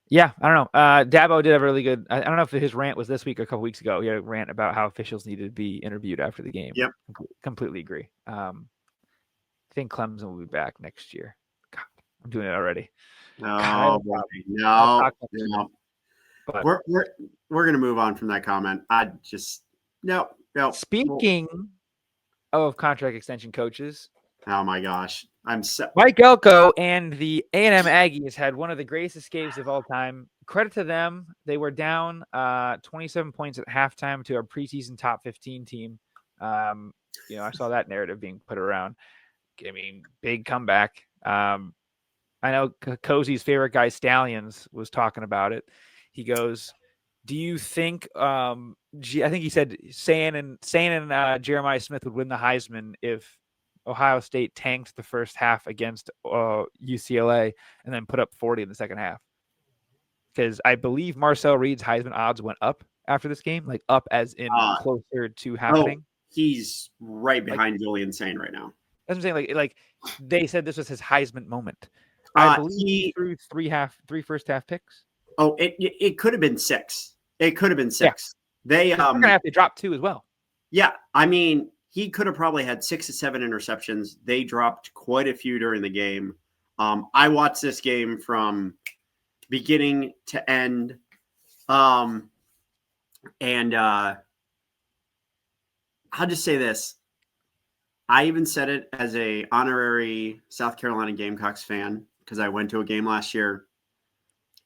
A: yeah, I don't know. Dabo did have a really good. I don't know if his rant was this week or a couple weeks ago. He had a rant about how officials needed to be interviewed after the game.
B: Yep,
A: completely agree. I think Clemson will be back next year. God, I'm doing it already.
B: No. But we're gonna move on from that comment. No.
A: Speaking of contract extension coaches.
B: Oh my gosh.
A: Mike Elko and the A&M Aggies had one of the greatest escapes of all time. Credit to them. They were down 27 points at halftime to a preseason top 15 team. I saw that narrative being put around. I mean, big comeback. I know Cozy's favorite guy, Stallions, was talking about it. He goes, do you think I think he said San and Jeremiah Smith would win the Heisman if Ohio State tanked the first half against UCLA and then put up 40 in the second half? Because I believe Marcel Reed's Heisman odds went up after this game, like up as in closer to happening.
B: He's right behind Julian Sain right now.
A: That's what I'm saying. Like they said this was his Heisman moment. I believe he threw three first half picks.
B: Oh, it could have been 6. It could have been 6. Yeah.
A: They're gonna have to drop 2 as well.
B: Yeah, I mean, he could have probably had 6 to 7 interceptions. They dropped quite a few during the game. I watched this game from beginning to end. And I'll just say this. I even said it as a honorary South Carolina Gamecocks fan because I went to a game last year.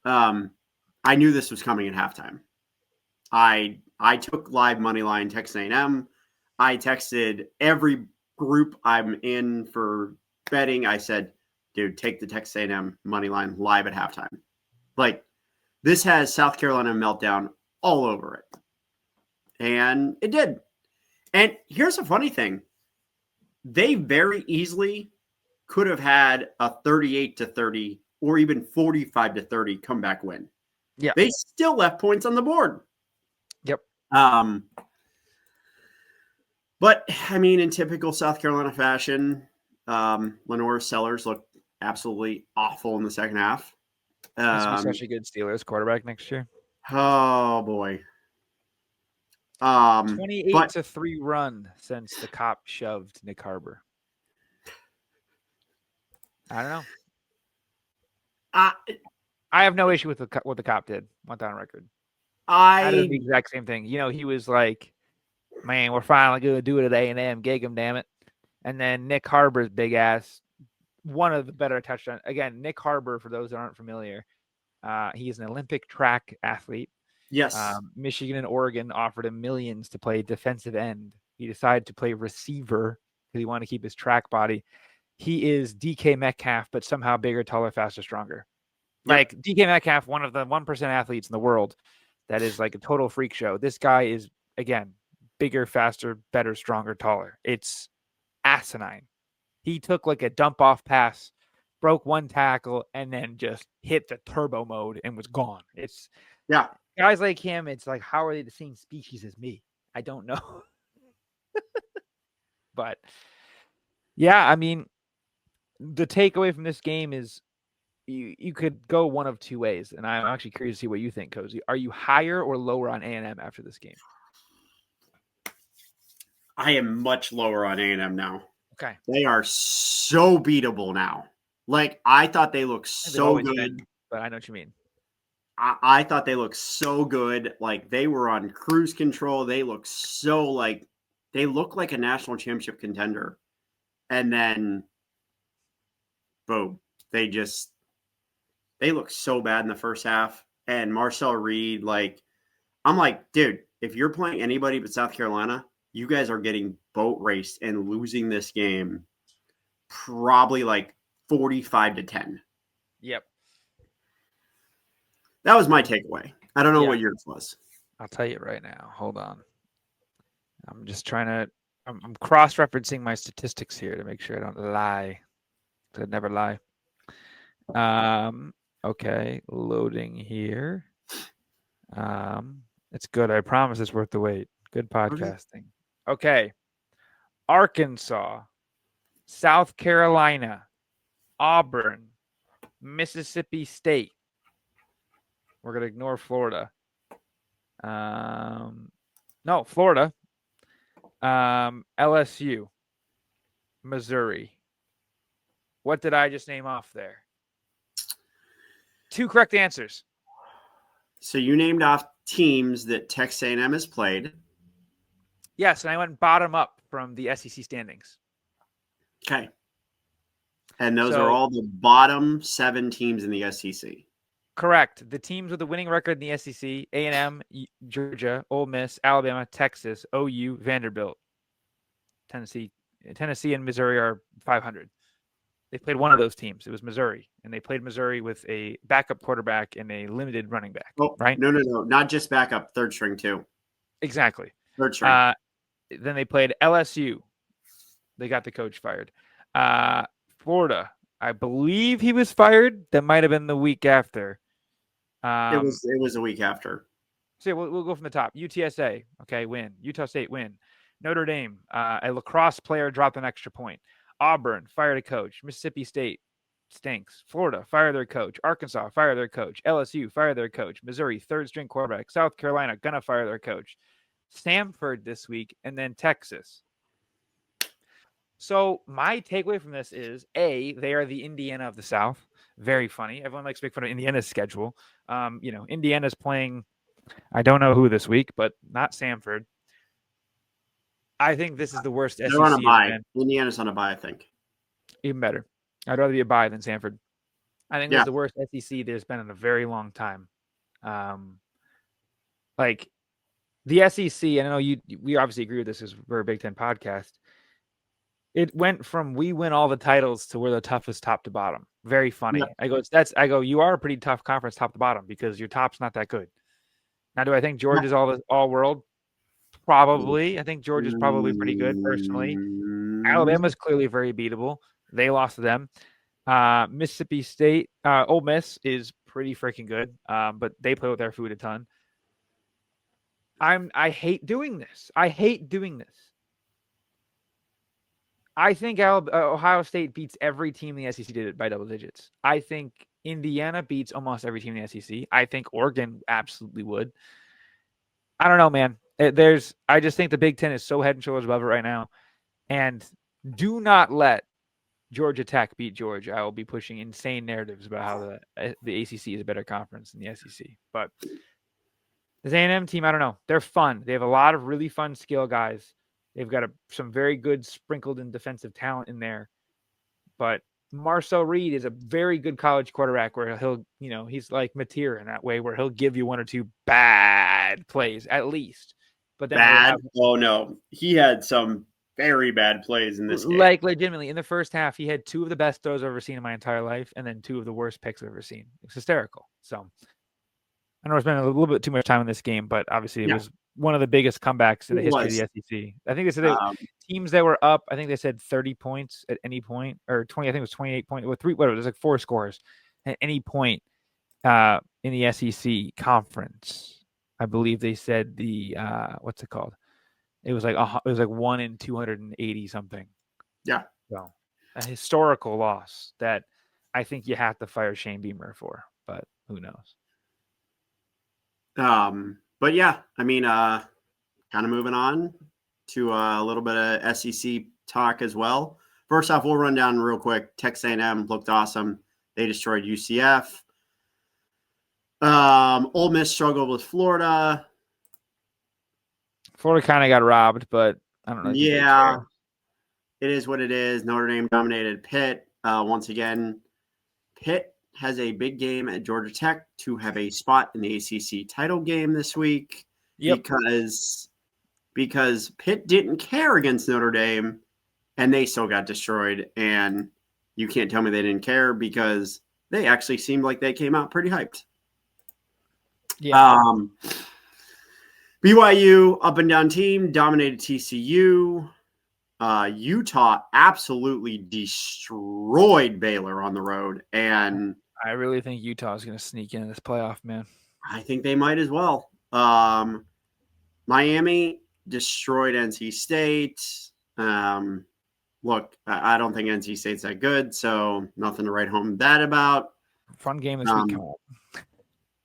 B: I knew this was coming at halftime. I took live money line Texas A&M. I texted every group I'm in for betting. I said, dude, take the Texas A&M money line live at halftime. Like, this has South Carolina meltdown all over it. And it did. And here's a funny thing. They very easily could have had a 38-30 or even 45-30 comeback win.
A: Yeah.
B: They still left points on the board.
A: Yep.
B: But I mean, in typical South Carolina fashion, Lenore Sellers looked absolutely awful in the second half.
A: This be such a good Steelers quarterback next year.
B: Oh boy.
A: 28-3 run since the cop shoved Nick Harbor. I don't know.
B: I
A: I have no issue with what the cop did. Want that on record. I did the
B: I
A: exact same thing. You know, he was like, "Man, we're finally going to do it at A&M. Gig him, damn it." And then Nick Harbor's big ass, one of the better touchdowns. Again, Nick Harbor, for those that aren't familiar, he's an Olympic track athlete.
B: yes.
A: Michigan and Oregon offered him millions to play defensive end. He decided to play receiver because he wanted to keep his track body. He is DK Metcalf, but somehow bigger, taller, faster, stronger.
B: Yep.
A: Like DK Metcalf, one of the 1% athletes in the world that is like a total freak show. This guy is, again, bigger, faster, better, stronger, taller. It's asinine. He took like a dump off pass, broke one tackle, and then just hit the turbo mode and was gone. It's
B: Yeah.
A: guys like him. It's like, how are they the same species as me? I don't know. But yeah, I mean, the takeaway from this game is you could go one of two ways, and I'm actually curious to see what you think, Cozy. Are you higher or lower on A&M after this game?
B: I am much lower on A&M now.
A: Okay.
B: They are so beatable now. Like, I thought they looked so good.
A: Been, but I know what you mean.
B: I thought they looked so good. Like, they were on cruise control. They looked so like they look like a national championship contender. And then boom, they look so bad in the first half. And Marcel Reed, like, I'm like, dude, if you're playing anybody but South Carolina, you guys are getting boat raced and losing this game probably like 45-10.
A: Yep.
B: That was my takeaway. I don't know what yours was.
A: I'll tell you right now. Hold on. I'm just trying to I'm cross-referencing my statistics here to make sure I don't lie. I'd never lie. Okay, loading here. It's good. I promise it's worth the wait. Good podcasting. Okay. Arkansas, South Carolina, Auburn, Mississippi State. We're going to ignore Florida. No, Florida. LSU, Missouri. What did I just name off there? 2 correct answers.
B: So you named off teams that Texas A&M has played.
A: Yes, and I went bottom up from the SEC standings.
B: Okay. And those are all the bottom 7 teams in the SEC.
A: Correct. The teams with the winning record in the SEC: A&M, Georgia, Ole Miss, Alabama, Texas, OU, Vanderbilt. Tennessee and Missouri are 500. They played one of those teams. It was Missouri, and they played Missouri with a backup quarterback and a limited running back.
B: Oh,
A: right?
B: No. Not just backup, third string too.
A: Exactly.
B: Third string.
A: Then they played LSU. They got the coach fired. Florida, I believe he was fired. That might have been the week after.
B: It was a week after.
A: So we'll go from the top. UTSA, okay, win. Utah State, win. Notre Dame, a lacrosse player dropped an extra point. Auburn, fired a coach. Mississippi State, stinks. Florida, fire their coach. Arkansas, fire their coach. LSU, fire their coach. Missouri, third string quarterback. South Carolina, gonna fire their coach. Stanford this week, and then Texas. So my takeaway from this is, A, they are the Indiana of the South. Very funny. Everyone likes to make fun of Indiana's schedule. Indiana's playing, I don't know who this week, but not Stanford. I think this is the worst SEC.
B: They're on a bye. Indiana's on a bye, I think.
A: Even better. I'd rather be a bye than Stanford. I think this is the worst SEC there's been in a very long time. Like the SEC, I know we obviously agree with this because we're a Big Ten podcast. It went from we win all the titles to we're the toughest top to bottom. Very funny. Yeah. I go, you are a pretty tough conference top to bottom because your top's not that good. Now, do I think Georgia's all world? Probably. I think Georgia's probably pretty good personally. Alabama's clearly very beatable. They lost to them. Mississippi State, Ole Miss is pretty freaking good, but they play with their food a ton. I hate doing this. I think Ohio State beats every team in the SEC did it by double digits. I think Indiana beats almost every team in the SEC. I think Oregon absolutely would. I don't know, man. I just think the Big Ten is so head and shoulders above it right now. And do not let Georgia Tech beat Georgia, I will be pushing insane narratives about how the ACC is a better conference than the SEC. But this A&M team, I don't know. They're fun. They have a lot of really fun skill guys. They've got some very good sprinkled in defensive talent in there. But Marcel Reed is a very good college quarterback where he's like Mateer in that way where he'll give you one or two bad plays at least. But then
B: bad? Oh, no. He had some very bad plays in this game.
A: Like, legitimately, in the first half, he had two of the best throws I've ever seen in my entire life and then two of the worst picks I've ever seen. It's hysterical. So I know we're spending a little bit too much time in this game, but obviously it was one of the biggest comebacks in the history of the SEC. I think they said teams that were up, I think they said 30 points at any point, or 20, I think it was 28 points, with whatever, there's like 4 scores at any point in the SEC conference. I believe they said the, what's it called? It was like 1 in 280 something.
B: Yeah.
A: So a historical loss that I think you have to fire Shane Beamer for, but who knows?
B: But yeah, I mean, kind of moving on to a little bit of SEC talk as well. First off, we'll run down real quick. Texas A&M looked awesome. They destroyed UCF. Ole Miss struggled with Florida.
A: Florida kind of got robbed, but I don't know.
B: Yeah, it is what it is. Notre Dame dominated Pitt. Once again, Pitt has a big game at Georgia Tech to have a spot in the ACC title game this week.
A: Yep.
B: Because Pitt didn't care against Notre Dame and they still got destroyed. And you can't tell me they didn't care because they actually seemed like they came out pretty hyped.
A: Yeah.
B: BYU up and down team dominated TCU. Utah absolutely destroyed Baylor on the road, and
A: I really think Utah is going to sneak in this playoff, man.
B: I think they might as well. Miami destroyed NC State. Look, I don't think NC State's that good, so nothing to write home that about.
A: Fun game this week.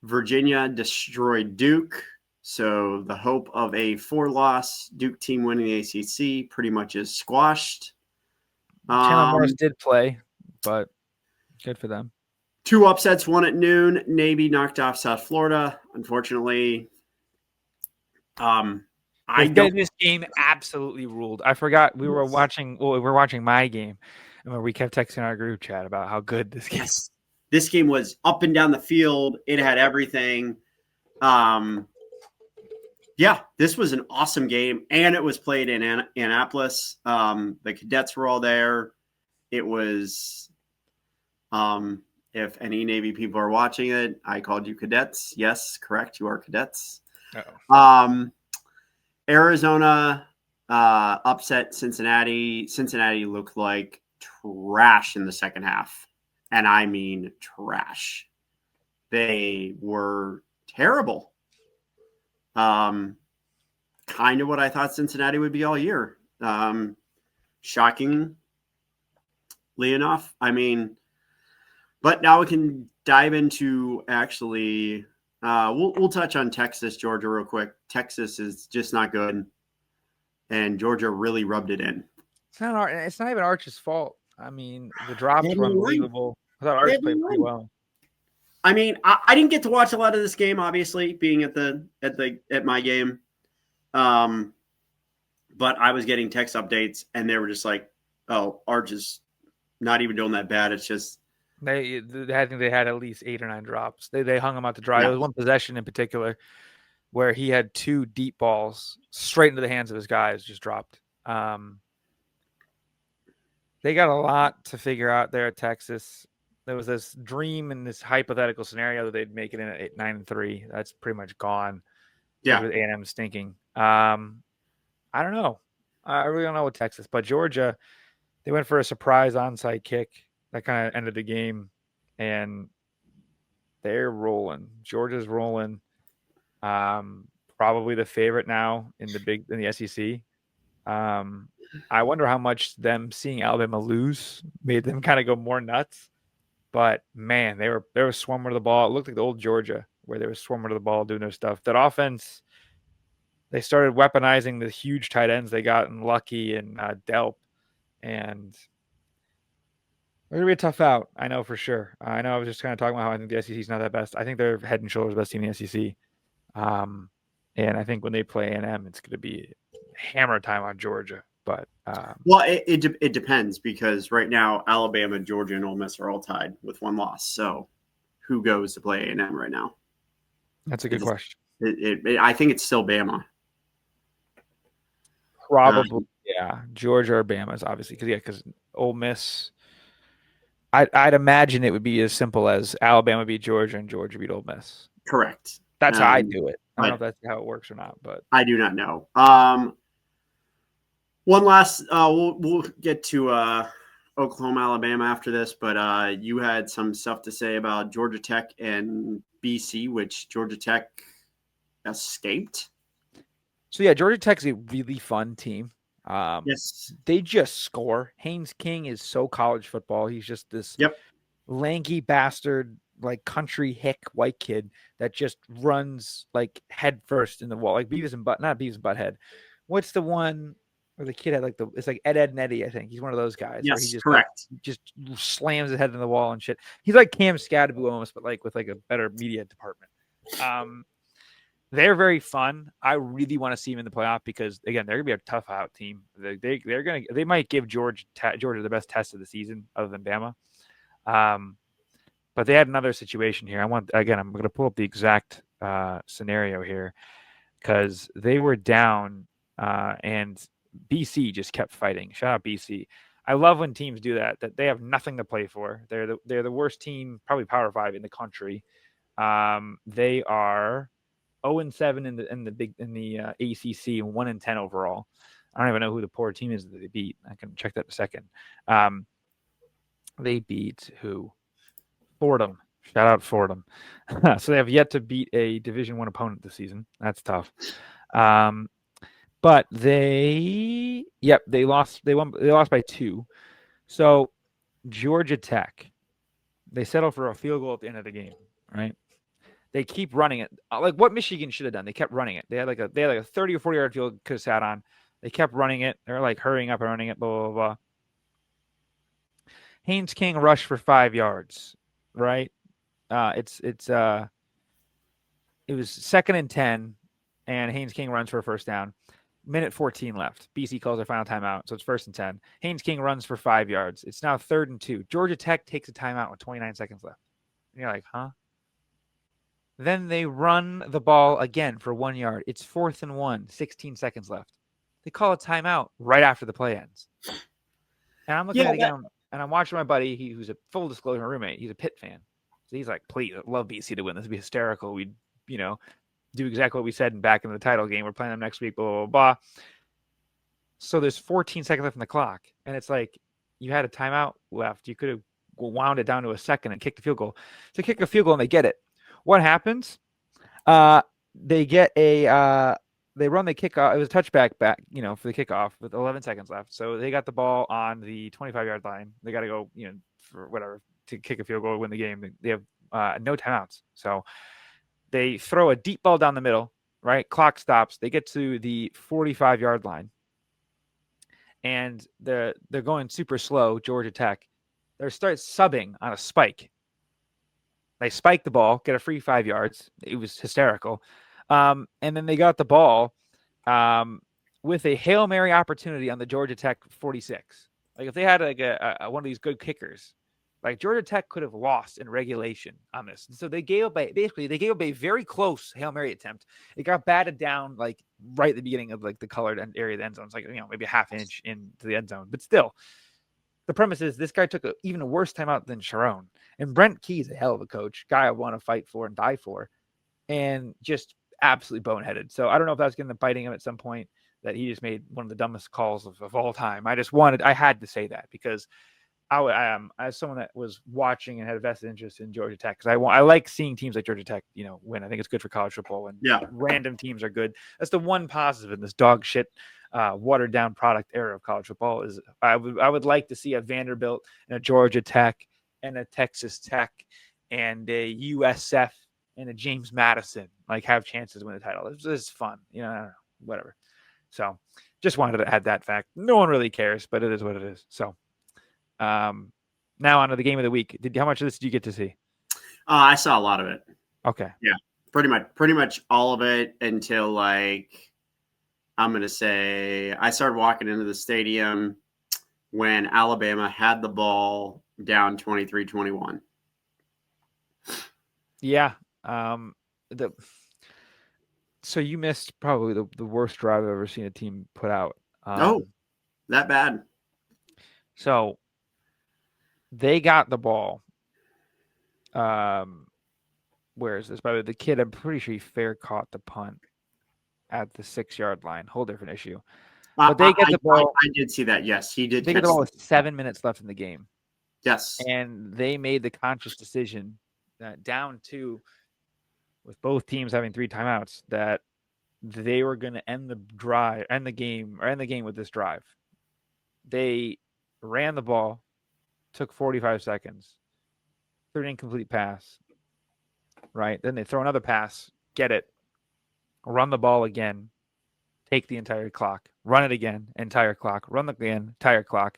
B: Virginia destroyed Duke. So the hope of a 4-loss Duke team winning the ACC pretty much is squashed.
A: Chandler Morris did play, but good for them.
B: 2 upsets, one at noon. Navy knocked off South Florida. Unfortunately,
A: this game absolutely ruled. I forgot we were watching. Well, we were watching my game, and we kept texting our group chat about how good this game.
B: Yes. This game was up and down the field. It had everything. Yeah, this was an awesome game, and it was played in Annapolis. The cadets were all there. It was, if any Navy people are watching it, I called you cadets. Yes, correct, you are cadets.
A: Uh-oh.
B: Arizona upset Cincinnati. Cincinnati looked like trash in the second half, and I mean trash. They were terrible. Kind of what I thought Cincinnati would be all year. Shockingly enough. I mean, but now we can dive into actually, we'll touch on Texas, Georgia real quick. Texas is just not good. And Georgia really rubbed it in.
A: It's not even Arch's fault. I mean, the drops were unbelievable. I thought Arch played pretty well.
B: I mean, I didn't get to watch a lot of this game, obviously, being at my game. But I was getting text updates, and they were just like, "Oh, Arch is not even doing that bad. It's just
A: I think they had at least 8 or 9 drops. They hung him out to dry. Yeah. There was one possession in particular where he had 2 deep balls straight into the hands of his guys, just dropped. They got a lot to figure out there at Texas. There was this dream and this hypothetical scenario that they'd make it in at 9-3. That's pretty much gone.
B: Yeah,
A: with A&M stinking. I don't know. I really don't know with Texas, but Georgia, they went for a surprise onside kick that kind of ended the game, and they're rolling. Georgia's rolling. Probably the favorite now in the SEC. I wonder how much them seeing Alabama lose made them kind of go more nuts. But man, they were swarming to the ball. It looked like the old Georgia where they were swarming to the ball doing their stuff. That offense, they started weaponizing the huge tight ends they got in Lucky and Delp, and They're gonna be a tough out. I know for sure. I know I was just kind of talking about how I think the SEC is not that best. I think they're head and shoulders best team in the SEC. And I think when they play A&M, it's going to be hammer time on Georgia. But
B: well, it depends because right now Alabama, Georgia, and Ole Miss are all tied with one loss. So who goes to play A&M right now?
A: That's a good question.
B: I think it's still Bama.
A: Probably, yeah. Georgia or Bama is obviously because Ole Miss. I'd imagine it would be as simple as Alabama beat Georgia and Georgia beat Ole Miss.
B: Correct.
A: That's how I do it. I don't know if that's how it works or not, but
B: I do not know. One last, we'll get to Oklahoma, Alabama after this, but you had some stuff to say about Georgia Tech and BC, which Georgia Tech escaped.
A: So yeah, Georgia Tech's a really fun team.
B: Yes,
A: they just score. Haynes King is so college football. He's just this lanky bastard, like country hick white kid that just runs like head first in the wall, like Beavis and not Beavis and Butthead. What's the one where the kid had like it's like Ed and Eddie? I think he's one of those guys.
B: Yes,
A: where he just
B: correct.
A: Just slams his head in the wall and shit. He's like Cam Scadaboo almost, but like with like a better media department. They're very fun. I really want to see them in the playoff because again, they're gonna be a tough out team. They might give Georgia the best test of the season other than Bama. But they had another situation here. I'm going to pull up the exact scenario here because they were down and BC just kept fighting. Shout out BC. I love when teams do that. That they have nothing to play for. They're the worst team, probably Power 5 in the country. They are 0-7 in the ACC and 1-10 overall. I don't even know who the poor team is that they beat. I can check that in a second. They beat who? Fordham. Shout out Fordham. So they have yet to beat a Division I opponent this season. That's tough. But they lost. They lost by 2. So Georgia Tech, they settle for a field goal at the end of the game, right? They keep running it like what Michigan should have done. They kept running it. They had like a 30 or 40 yard field could have sat on. They kept running it. They're like hurrying up and running it. Blah blah blah. Haynes King rushed for 5 yards, right? It was 2nd and 10, and Haynes King runs for a first down. Minute 14 left. BC calls their final timeout, so it's 1st and 10. Haynes King runs for 5 yards. It's now 3rd and 2. Georgia Tech takes a timeout with 29 seconds left. And you're like, huh? Then they run the ball again for 1 yard. It's 4th and 1, 16 seconds left. They call a timeout right after the play ends. And I'm looking at it again, and I'm watching my buddy, who's a full disclosure roommate. He's a Pitt fan. So he's like, please, I'd love BC to win. This would be hysterical. We'd, do exactly what we said back in the title game. We're playing them next week, blah, blah, blah. So there's 14 seconds left in the clock. And it's like, you had a timeout left. You could have wound it down to a second and kicked the field goal. So kick a field goal and they get it. What happens? They get they run the kickoff. It was a touchback back, for the kickoff with 11 seconds left. So they got the ball on the 25-yard line. They got to go, for whatever, to kick a field goal, win the game. They have no timeouts. So they throw a deep ball down the middle, right? Clock stops. They get to the 45-yard line. And they're going super slow, Georgia Tech. They start subbing on a spike. They spike the ball, get a free 5 yards. It was hysterical. And then they got the ball with a Hail Mary opportunity on the Georgia Tech 46. Like if they had like one of these good kickers, like Georgia Tech could have lost in regulation on this. So they gave up a very close Hail Mary attempt. It got batted down like right at the beginning of like the colored area of the end zone. It's like, maybe a half inch into the end zone, but still. The premise is this guy took even a worse timeout than Sharon. And Brent Key is a hell of a coach, guy I want to fight for and die for, and just absolutely boneheaded. So I don't know if that's going to biting him at some point, that he just made one of the dumbest calls of all time. I had to say that because as someone that was watching and had a vested interest in Georgia Tech, because I like seeing teams like Georgia Tech, win. I think it's good for college football when random teams are good. That's the one positive in this dog shit, watered down product era of college football is I would like to see a Vanderbilt and a Georgia Tech and a Texas Tech and a USF and a James Madison like have chances to win the title. This is fun, I don't know, whatever. So just wanted to add that fact. No one really cares, but it is what it is. So Now on to the game of the week. How much of this did you get to see?
B: I saw a lot of it.
A: Okay.
B: Yeah, pretty much all of it until like I'm going to say I started walking into the stadium when Alabama had the ball down 23-21.
A: Yeah. So you missed probably the worst drive I've ever seen a team put out.
B: That bad?
A: So they got the ball. Where is this? By the way, the kid, I'm pretty sure he fair caught the punt at the 6-yard line. Whole different issue. But they get the ball.
B: I did see that. Yes, he did.
A: They get the ball with 7 minutes left in the game.
B: Yes.
A: And they made the conscious decision down to, with both teams having 3 timeouts, that they were going to end the game with this drive. They ran the ball, took 45 seconds, threw an incomplete pass, right? Then they throw another pass, get it, run the ball again, take the entire clock, run it again, entire clock, run it again, entire clock.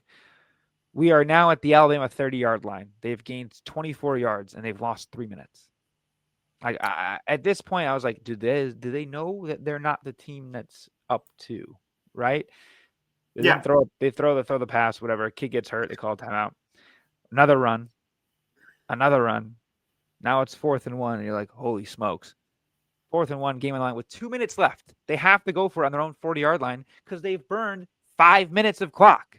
A: We are now at the Alabama 30-yard line. They've gained 24 yards, and they've lost 3 minutes. At this point, I was like, do they know that they're not the team that's up 2, right? They throw the pass, whatever. Kid gets hurt, they call a timeout. Another run. Now it's 4th and 1, and you're like, holy smokes. 4th and 1, game on the line with 2 minutes left. They have to go for it on their own 40-yard line because they've burned 5 minutes of clock.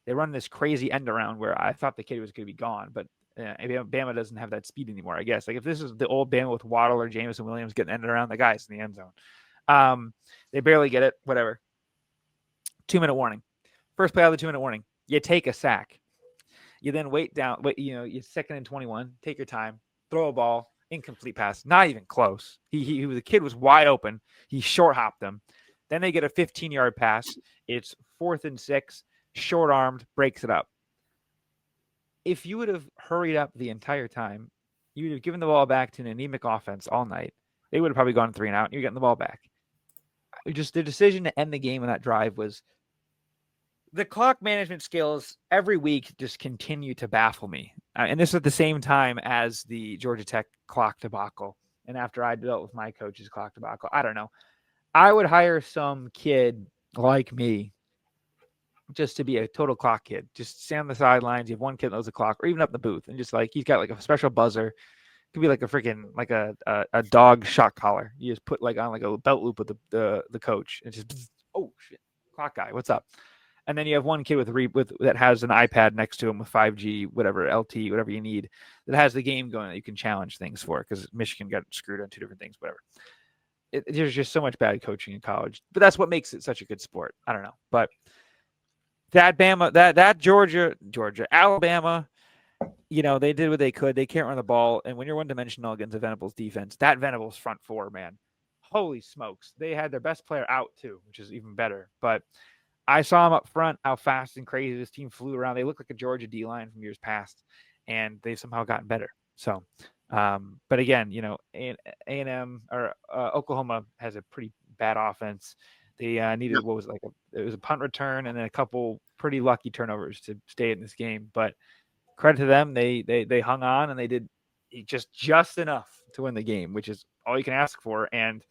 A: They run this crazy end around where I thought the kid was going to be gone, but Bama doesn't have that speed anymore, I guess. Like if this is the old Bama with Waddle or Jameson Williams getting ended around, the guy's in the end zone. They barely get it, whatever. 2-minute warning. First play out of the 2-minute warning. You take a sack. You then you're 2nd and 21. Take your time. Throw a ball. Incomplete pass. Not even close. The kid was wide open. He short hopped them. Then they get a 15-yard pass. It's 4th and 6. Short-armed. Breaks it up. If you would have hurried up the entire time, you would have given the ball back to an anemic offense all night. They would have probably gone 3 and out, and you're getting the ball back. Just the decision to end the game on that drive was the clock management skills every week just continue to baffle me. And this is at the same time as the Georgia Tech clock debacle. And after I dealt with my coach's clock debacle, I don't know. I would hire some kid like me just to be a total clock kid. Just stand on the sidelines. You have one kid that knows the clock, or even up in the booth, and just like he's got like a special buzzer. It could be like a freaking like a dog shot collar. You just put like on like a belt loop with the coach, and just oh shit, clock guy, what's up? And then you have one kid with that has an iPad next to him with 5G, whatever LT, whatever you need, that has the game going that you can challenge things for because Michigan got screwed on 2 different things, whatever. There's just so much bad coaching in college, but that's what makes it such a good sport. I don't know, but. That Bama, that Georgia, Alabama, they did what they could. They can't run the ball. And when you're one-dimensional against a Venables defense, that Venables front 4, man, holy smokes. They had their best player out, too, which is even better. But I saw them up front, how fast and crazy this team flew around. They look like a Georgia D-line from years past, and they've somehow gotten better. So, but again, A&M or Oklahoma has a pretty bad offense. They needed it was a punt return and then a couple pretty lucky turnovers to stay in this game. But credit to them, they hung on and they did just enough to win the game, which is all you can ask for. And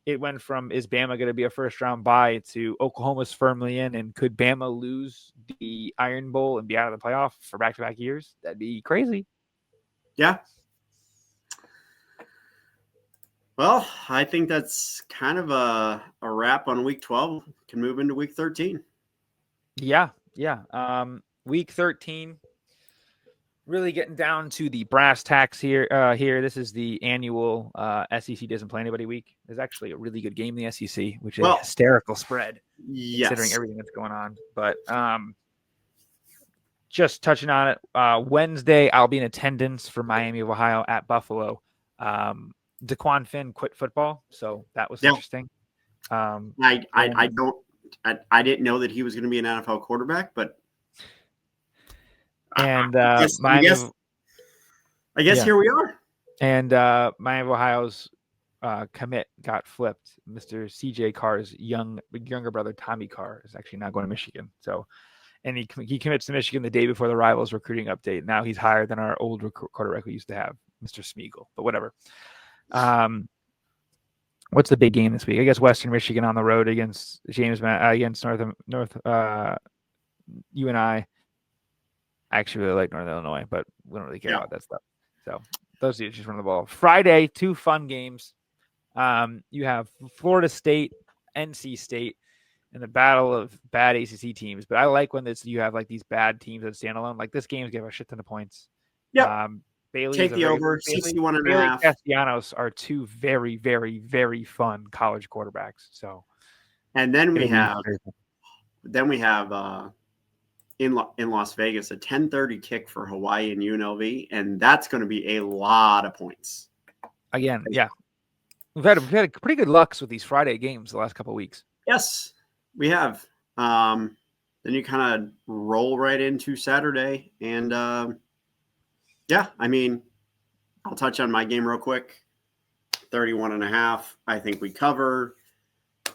A: it went from is Bama going to be a first round bye to Oklahoma's firmly in, and could Bama lose the Iron Bowl and be out of the playoff for back-to-back years? That'd be crazy.
B: Yeah. Well, I think that's kind of a wrap on week 12. Can move into week 13.
A: Yeah. Week 13, really getting down to the brass tacks here. This is the annual SEC doesn't play anybody week. There's actually a really good game in the SEC, which is a hysterical spread, considering everything that's going on. But just touching on it, Wednesday, I'll be in attendance for Miami of Ohio at Buffalo. DeQuan Finn quit football, so that was interesting.
B: I didn't know that he was going to be an NFL quarterback, but I guess here we are.
A: And Miami of Ohio's commit got flipped. Mr. CJ Carr's younger brother Tommy Carr is actually not going to Michigan. So and he commits to Michigan the day before the Rivals recruiting update. Now he's higher than our old quarterback we used to have, Mr. Smeagol. But whatever. What's the big game this week? I guess Western Michigan on the road against against North UNI. I actually really like Northern Illinois, but we don't really care about that stuff. So those are just run the ball. Friday, 2 fun games. You have Florida State, NC State, and the battle of bad ACC teams. But I like when you have like these bad teams that stand alone. Like this game's give a shit ton of points.
B: Yep. Take the over, 61.5.
A: Bailey Castellanos are 2 very, very, very fun college quarterbacks. So,
B: and then we have in Las Vegas a 10:30 kick for Hawaii and UNLV, and that's going to be a lot of points.
A: Again, yeah, we've had pretty good lucks with these Friday games the last couple of weeks.
B: Yes, we have. Then you kind of roll right into Saturday, and yeah, I mean, I'll touch on my game real quick. 31.5. I think we cover.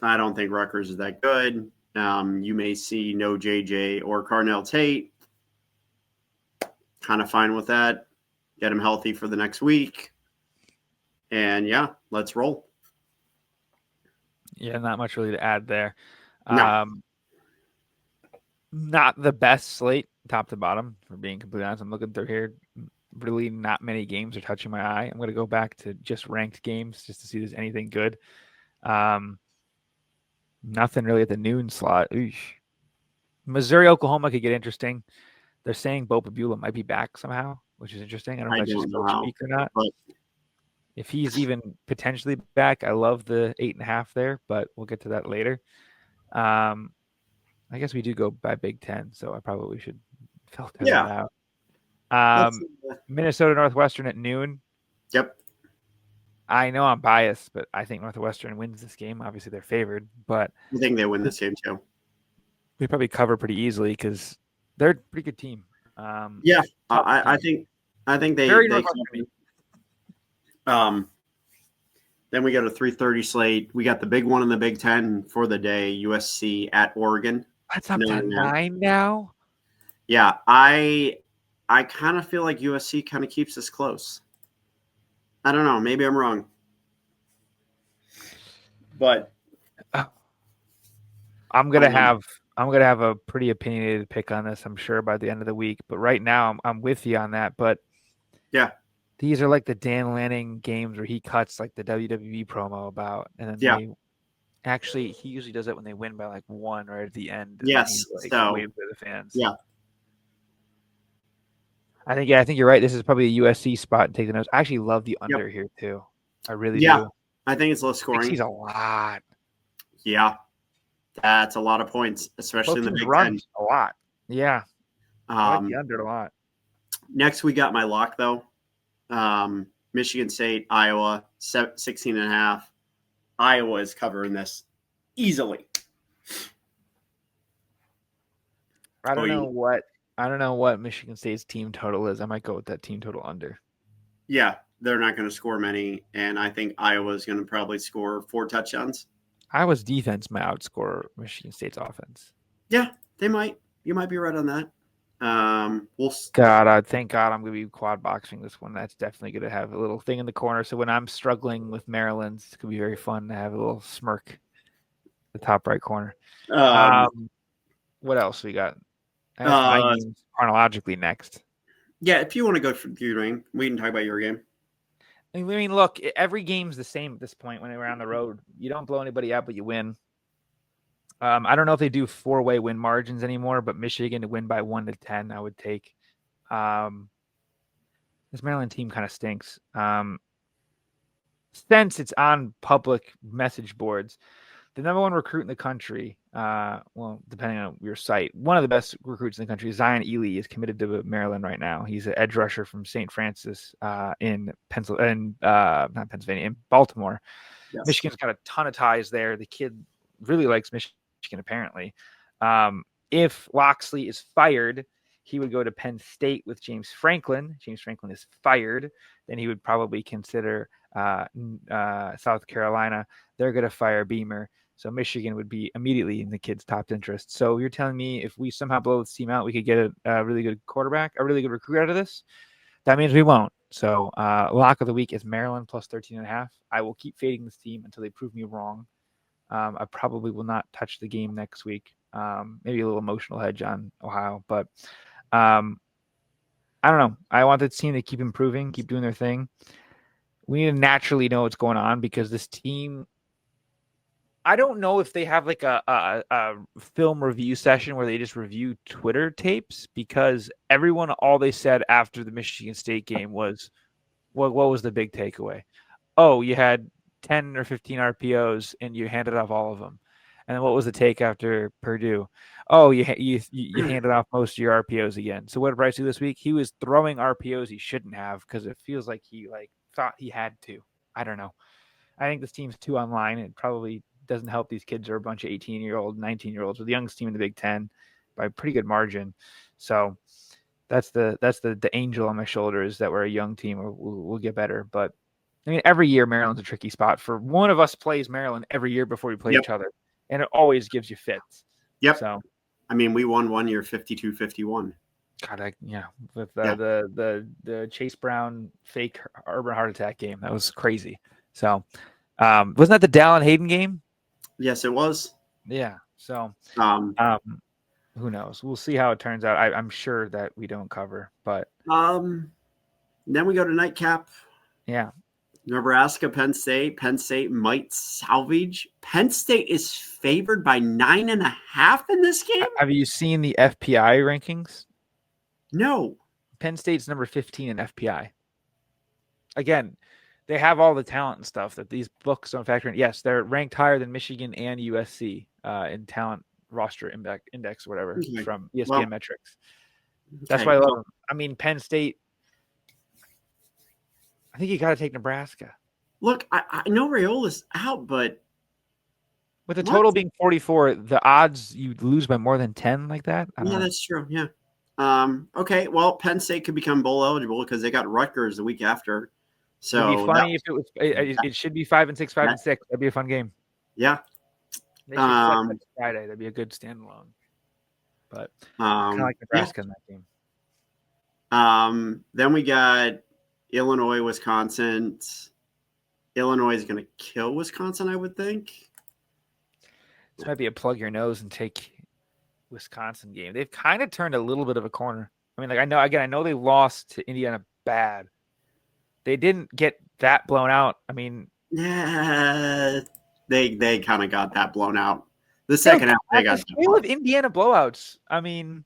B: I don't think Rutgers is that good. You may see no JJ or Carnell Tate. Kind of fine with that. Get him healthy for the next week. And yeah, let's roll.
A: Yeah, not much really to add there.
B: No.
A: Not the best slate, top to bottom, for being completely honest. I'm looking through here. Really not many games are touching my eye. I'm going to go back to just ranked games just to see if there's anything good. Nothing really at the noon slot. Eesh. Missouri, Oklahoma could get interesting. They're saying Bo Pabula might be back somehow, which is interesting. I don't know if that's just coach speak or not. But if he's even potentially back, I love the 8.5 there, but we'll get to that later. I guess we do go by Big Ten, so I probably should filter that out. Minnesota Northwestern at noon.
B: Yep.
A: I know I'm biased, but I think Northwestern wins this game. Obviously, they're favored, but
B: I think they win this game too.
A: They probably cover pretty easily because they're a pretty good team.
B: Yeah, I think they then we go to 3:30 slate. We got the big one in the Big Ten for the day. USC at Oregon.
A: That's up to 9 now.
B: Yeah, I kind of feel like USC kind of keeps us close. I don't know. Maybe I'm wrong. But
A: I'm gonna have a pretty opinionated pick on this, I'm sure, by the end of the week. But right now, I'm with you on that. But
B: yeah,
A: these are like the Dan Lanning games where he cuts like the WWE promo about, and then he usually does it when they win by like 1 right at the end.
B: Yes,
A: so wave for the fans.
B: Yeah.
A: I think you're right. This is probably a USC spot and take the notes. I actually love the under here too. I really do.
B: I think it's low scoring.
A: He's a lot.
B: Yeah, that's a lot of points, especially in the Big Ten.
A: A lot. Yeah. I like the under a lot.
B: Next, we got my lock though. Michigan State, Iowa, 16.5. Iowa is covering this easily.
A: I don't know what Michigan State's team total is. I might go with that team total under.
B: Yeah, they're not going to score many, and I think Iowa is going to probably score 4 touchdowns.
A: Iowa's defense might outscore Michigan State's offense.
B: Yeah, they might. You might be right on that.
A: Thank God I'm going to be quad boxing this one. That's definitely going to have a little thing in the corner. So when I'm struggling with Maryland, it's going to be very fun to have a little smirk in the top right corner. What else we got? My game's chronologically next.
B: Yeah, if you want to go through, we can talk about your game.
A: I mean, look, every game's the same at this point when we're on the road. You don't blow anybody out, but you win. I don't know if they do 4-way win margins anymore, but Michigan to win by 1 to 10, I would take. This Maryland team kind of stinks. Since it's on public message boards, the number 1 recruit in the country, depending on your site, one of the best recruits in the country, Zion Ely, is committed to Maryland right now. He's an edge rusher from St. Francis in Baltimore. Yes. Michigan's got a ton of ties there. The kid really likes Michigan, apparently. If Loxley is fired, he would go to Penn State with James Franklin. James Franklin is fired. Then he would probably consider South Carolina. They're going to fire Beamer. So Michigan would be immediately in the kids' top interest. So you're telling me if we somehow blow this team out, we could get a really good quarterback, a really good recruit out of this? That means we won't. So lock of the week is Maryland plus 13.5. I will keep fading this team until they prove me wrong. I probably will not touch the game next week. Maybe a little emotional hedge on Ohio, but I don't know. I want the team to keep improving, keep doing their thing. We need to naturally know what's going on because this team, I don't know if they have like a film review session where they just review Twitter tapes because everyone, all they said after the Michigan State game was, what was the big takeaway? Oh, you had 10 or 15 RPOs and you handed off all of them. And then what was the take after Purdue? Oh, you handed off most of your RPOs again. So what did Bryce do this week? He was throwing RPOs he shouldn't have because it feels like he thought he had to. I don't know. I think this team's too online. It probably doesn't help. These kids are a bunch of 18-year-old, 19-year-olds. We're the youngest team in the Big Ten by a pretty good margin. So that's the angel on my shoulder is that we're a young team. We'll get better. But I mean, every year Maryland's a tricky spot for one of us plays Maryland every year before we play each other, and it always gives you fits.
B: Yep.
A: So,
B: I mean, we won one year 52-51.
A: God, with the Chase Brown fake urban heart attack game, that was crazy. So, wasn't that the Dallin Hayden game?
B: Yes, it was.
A: Yeah. So, who knows? We'll see how it turns out. I'm sure that we don't cover, but
B: then we go to nightcap.
A: Yeah.
B: Nebraska, Penn State. Penn State might salvage. Penn State is favored by 9.5 in this game.
A: Have you seen the FPI rankings?
B: No.
A: Penn State's number 15 in FPI. Again, they have all the talent and stuff that these books don't factor in. Yes, they're ranked higher than Michigan and USC in talent roster index or whatever from ESPN metrics. That's why I love them. I mean, Penn State, I think you got to take Nebraska.
B: Look, I know Raiola's out, but
A: with the total being 44, the odds you lose by more than 10 like that?
B: Yeah, that's true. Yeah. Okay, well, Penn State could become bowl eligible because they got Rutgers the week after. So
A: it'd be funny if it was. It should be 5 and 6, 5 and 6. That'd be a fun game.
B: Yeah.
A: They should flex that Friday. That'd be a good standalone. But kind of like Nebraska in that game.
B: Then we got Illinois, Wisconsin. Illinois is going to kill Wisconsin, I would think.
A: This might be a plug your nose and take Wisconsin game. They've kind of turned a little bit of a corner. I mean, like I know they lost to Indiana bad. They didn't get that blown out. I mean,
B: yeah, they kind of got that blown out. The second half, they got the
A: scale of Indiana blowouts. I mean,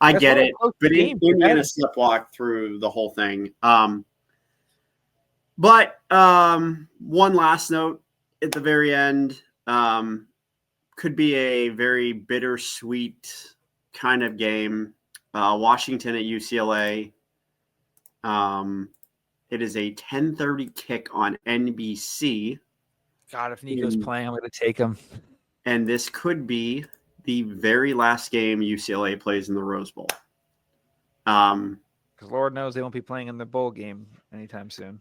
B: I get it, but Indiana sleptwalked through the whole thing. But one last note at the very end. Could be a very bittersweet kind of game. Washington at UCLA. It is a 10:30 kick on NBC.
A: God, if Nico's playing, I'm going to take him.
B: And this could be the very last game UCLA plays in the Rose Bowl.
A: Because Lord knows they won't be playing in the bowl game anytime soon.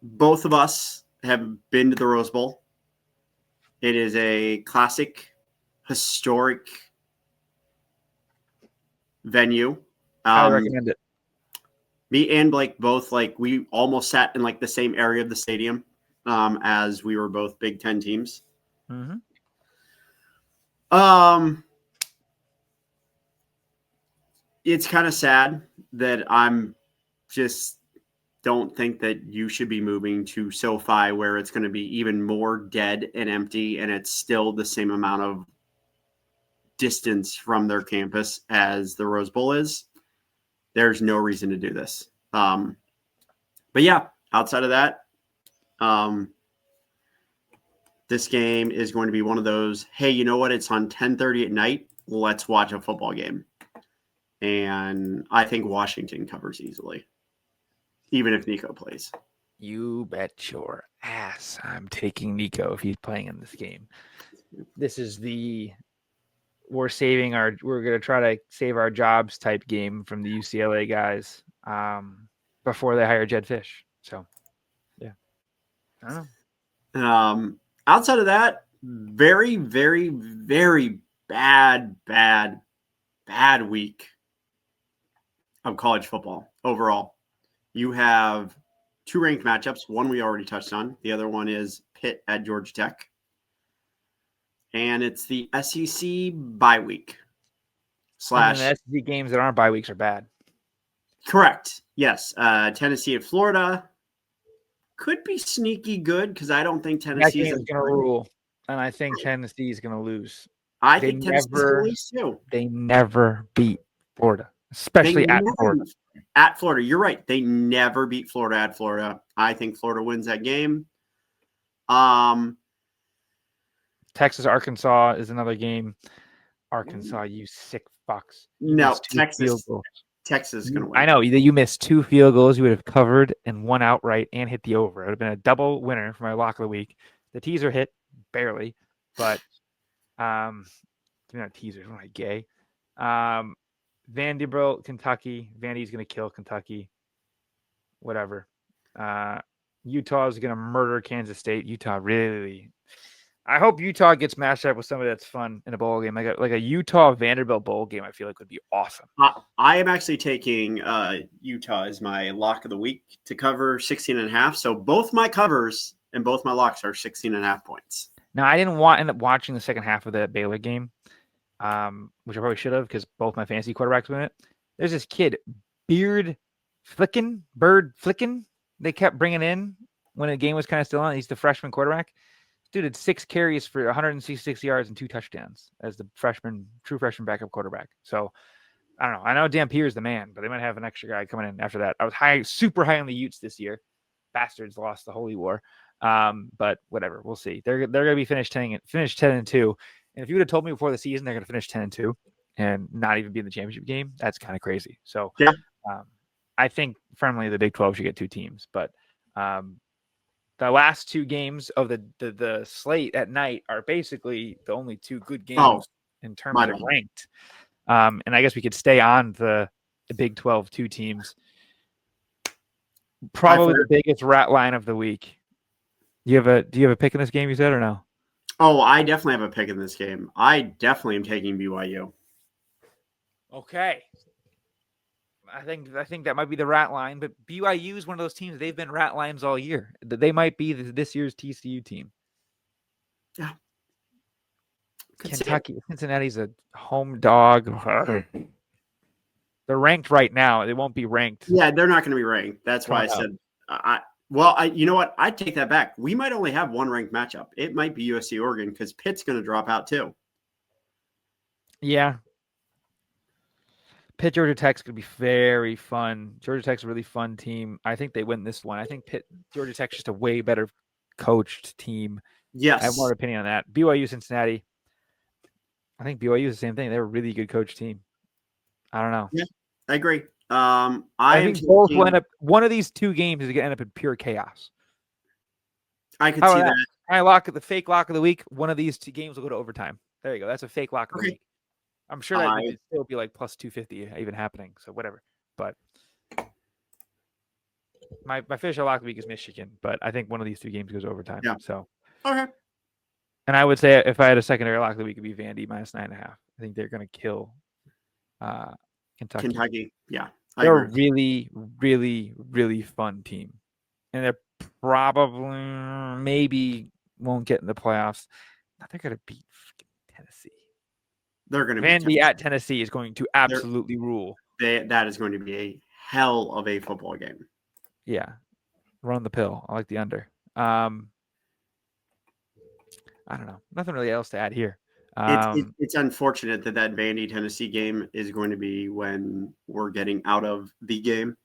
B: Both of us have been to the Rose Bowl. It is a classic, historic venue.
A: I recommend it.
B: Me and Blake both, we almost sat in the same area of the stadium as we were both Big Ten teams.
A: Mm-hmm.
B: It's kind of sad that I'm just don't think that you should be moving to SoFi where it's going to be even more dead and empty, and it's still the same amount of distance from their campus as the Rose Bowl is. There's no reason to do this. But yeah, outside of that, this game is going to be one of those, hey, you know what? It's on 10:30 at night. Let's watch a football game. And I think Washington covers easily, even if Nico plays.
A: You bet your ass I'm taking Nico if he's playing in this game. This is we're going to try to save our jobs type game from the UCLA guys before they hire Jed Fish. So, yeah. I don't know.
B: Outside of that, very, very, very bad week of college football overall. You have two ranked matchups. One we already touched on. The other one is Pitt at Georgia Tech. And it's the SEC bye week.
A: And then the SEC games that aren't bye weeks are bad.
B: Correct. Yes. Tennessee at Florida could be sneaky good because I don't think Tennessee is
A: going to rule. And I think Tennessee is going to lose.
B: I think Tennessee's going to lose too.
A: They never beat Florida, especially at Florida.
B: At Florida. You're right. They never beat Florida at Florida. I think Florida wins that game.
A: Texas, Arkansas is another game. Arkansas, you sick fucks.
B: No, Texas is going to win.
A: I know. You missed 2 field goals. You would have covered and won outright and hit the over. It would have been a double winner for my lock of the week. The teaser hit barely, but not teasers. Am I gay? Vanderbilt, Kentucky. Vandy's going to kill Kentucky. Whatever. Utah is going to murder Kansas State. Utah really. I hope Utah gets matched up with somebody that's fun in a bowl game, like a Utah Vanderbilt bowl game. I feel like would be awesome.
B: I am actually taking Utah as my lock of the week to cover 16.5. So both my covers and both my locks are 16.5 points.
A: Now I didn't end up watching the second half of the Baylor game, which I probably should have because both my fantasy quarterbacks were in it. There's this kid, bird flicking. They kept bringing in when the game was kind of still on. He's the freshman quarterback. Dude had 6 carries for 166 yards and 2 touchdowns as the true freshman backup quarterback. So I don't know. I know Dampier's the man, but they might have an extra guy coming in after that. I was super high on the Utes this year. Bastards lost the Holy War. But whatever, we'll see. They're going to be finished 10-2. And if you would have told me before the season they're going to finish 10-2 and not even be in the championship game, that's kind of crazy. So
B: yeah.
A: I think firmly the Big 12 should get 2 teams, but the last 2 games of the slate at night are basically the only 2 good games in terms of ranked. And I guess we could stay on the Big 12 2 teams. Probably the biggest rat line of the week. Do you have a pick in this game, you said, or no?
B: Oh, I definitely have a pick in this game. I definitely am taking BYU.
A: Okay. I think that might be the rat line, but BYU is one of those teams. They've been rat lines all year. They might be this year's TCU team.
B: Yeah.
A: Kentucky, Cincinnati's a home dog. They're ranked right now. They won't be ranked.
B: Yeah, they're not going to be ranked. That's why I said. You know what? I take that back. We might only have one ranked matchup. It might be USC Oregon because Pitt's going to drop out too.
A: Yeah. Pitt, Georgia Tech's going to be very fun. Georgia Tech's a really fun team. I think they win this one. I think Georgia Tech's just a way better coached team.
B: Yes.
A: I have more opinion on that. BYU, Cincinnati. I think BYU is the same thing. They're a really good coach team. I don't know.
B: Yeah, I agree.
A: I think both will end up. One of these 2 games is going to end up in pure chaos.
B: I could see that.
A: I lock the fake lock of the week. One of these 2 games will go to overtime. There you go. That's a fake lock of the week. I'm sure that would still be like plus 250 even happening. So whatever. But my official lock of the week is Michigan. But I think one of these 2 games goes overtime.
B: Yeah.
A: So
B: okay.
A: And I would say if I had a secondary lock of the week, it'd be Vandy minus 9.5. I think they're going to kill Kentucky.
B: Yeah.
A: They're a really, really, really fun team. And they're probably maybe won't get in the playoffs. Now they're going to beat Tennessee.
B: They're going to
A: Vandy at Tennessee is going to absolutely rule.
B: That is going to be a hell of a football game.
A: Yeah. Run the pill. I like the under. I don't know. Nothing really else to add here.
B: It's unfortunate that Vandy Tennessee game is going to be when we're getting out of the game.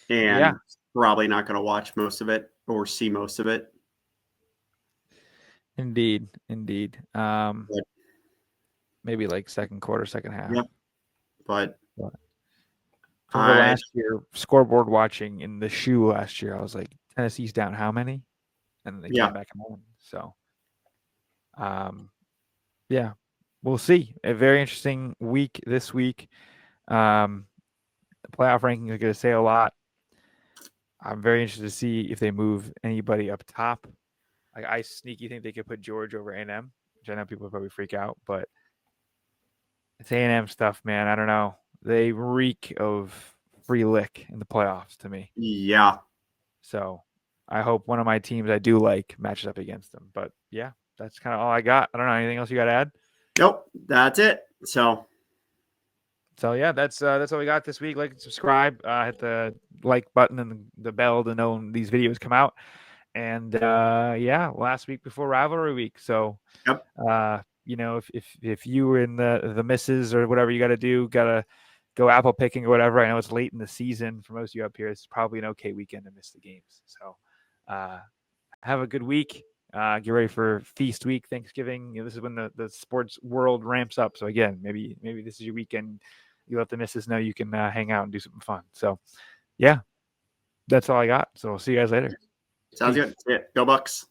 B: And probably not going to watch most of it or see most of it.
A: Indeed. Maybe like second quarter, second half.
B: Yep. But
A: from the last year, scoreboard watching in the shoe last year, I was like, Tennessee's down how many? And then they came back and won. So, we'll see. A very interesting week this week. The playoff rankings are going to say a lot. I'm very interested to see if they move anybody up top. I sneaky think they could put George over A&M, which I know people would probably freak out, but it's A&M stuff, man. I don't know. They reek of free lick in the playoffs to me.
B: Yeah.
A: So I hope one of my teams I do like matches up against them. But yeah, that's kind of all I got. I don't know. Anything else you got to add?
B: Nope. That's it. So
A: yeah, that's all we got this week. Like and subscribe. Hit the like button and the bell to know when these videos come out. And yeah, last week before rivalry week. So
B: yep.
A: if you were in the misses or whatever you got to do, gotta go apple picking or whatever. I know it's late in the season for most of you up here. It's probably an okay weekend to miss the games. So have a good week. Get ready for feast week, Thanksgiving. This is when the sports world ramps up. So again, maybe this is your weekend. You let the missus know you can hang out and do something fun. So yeah, that's all I got. So we'll see you guys later.
B: Sounds good. Yeah. Go Bucks.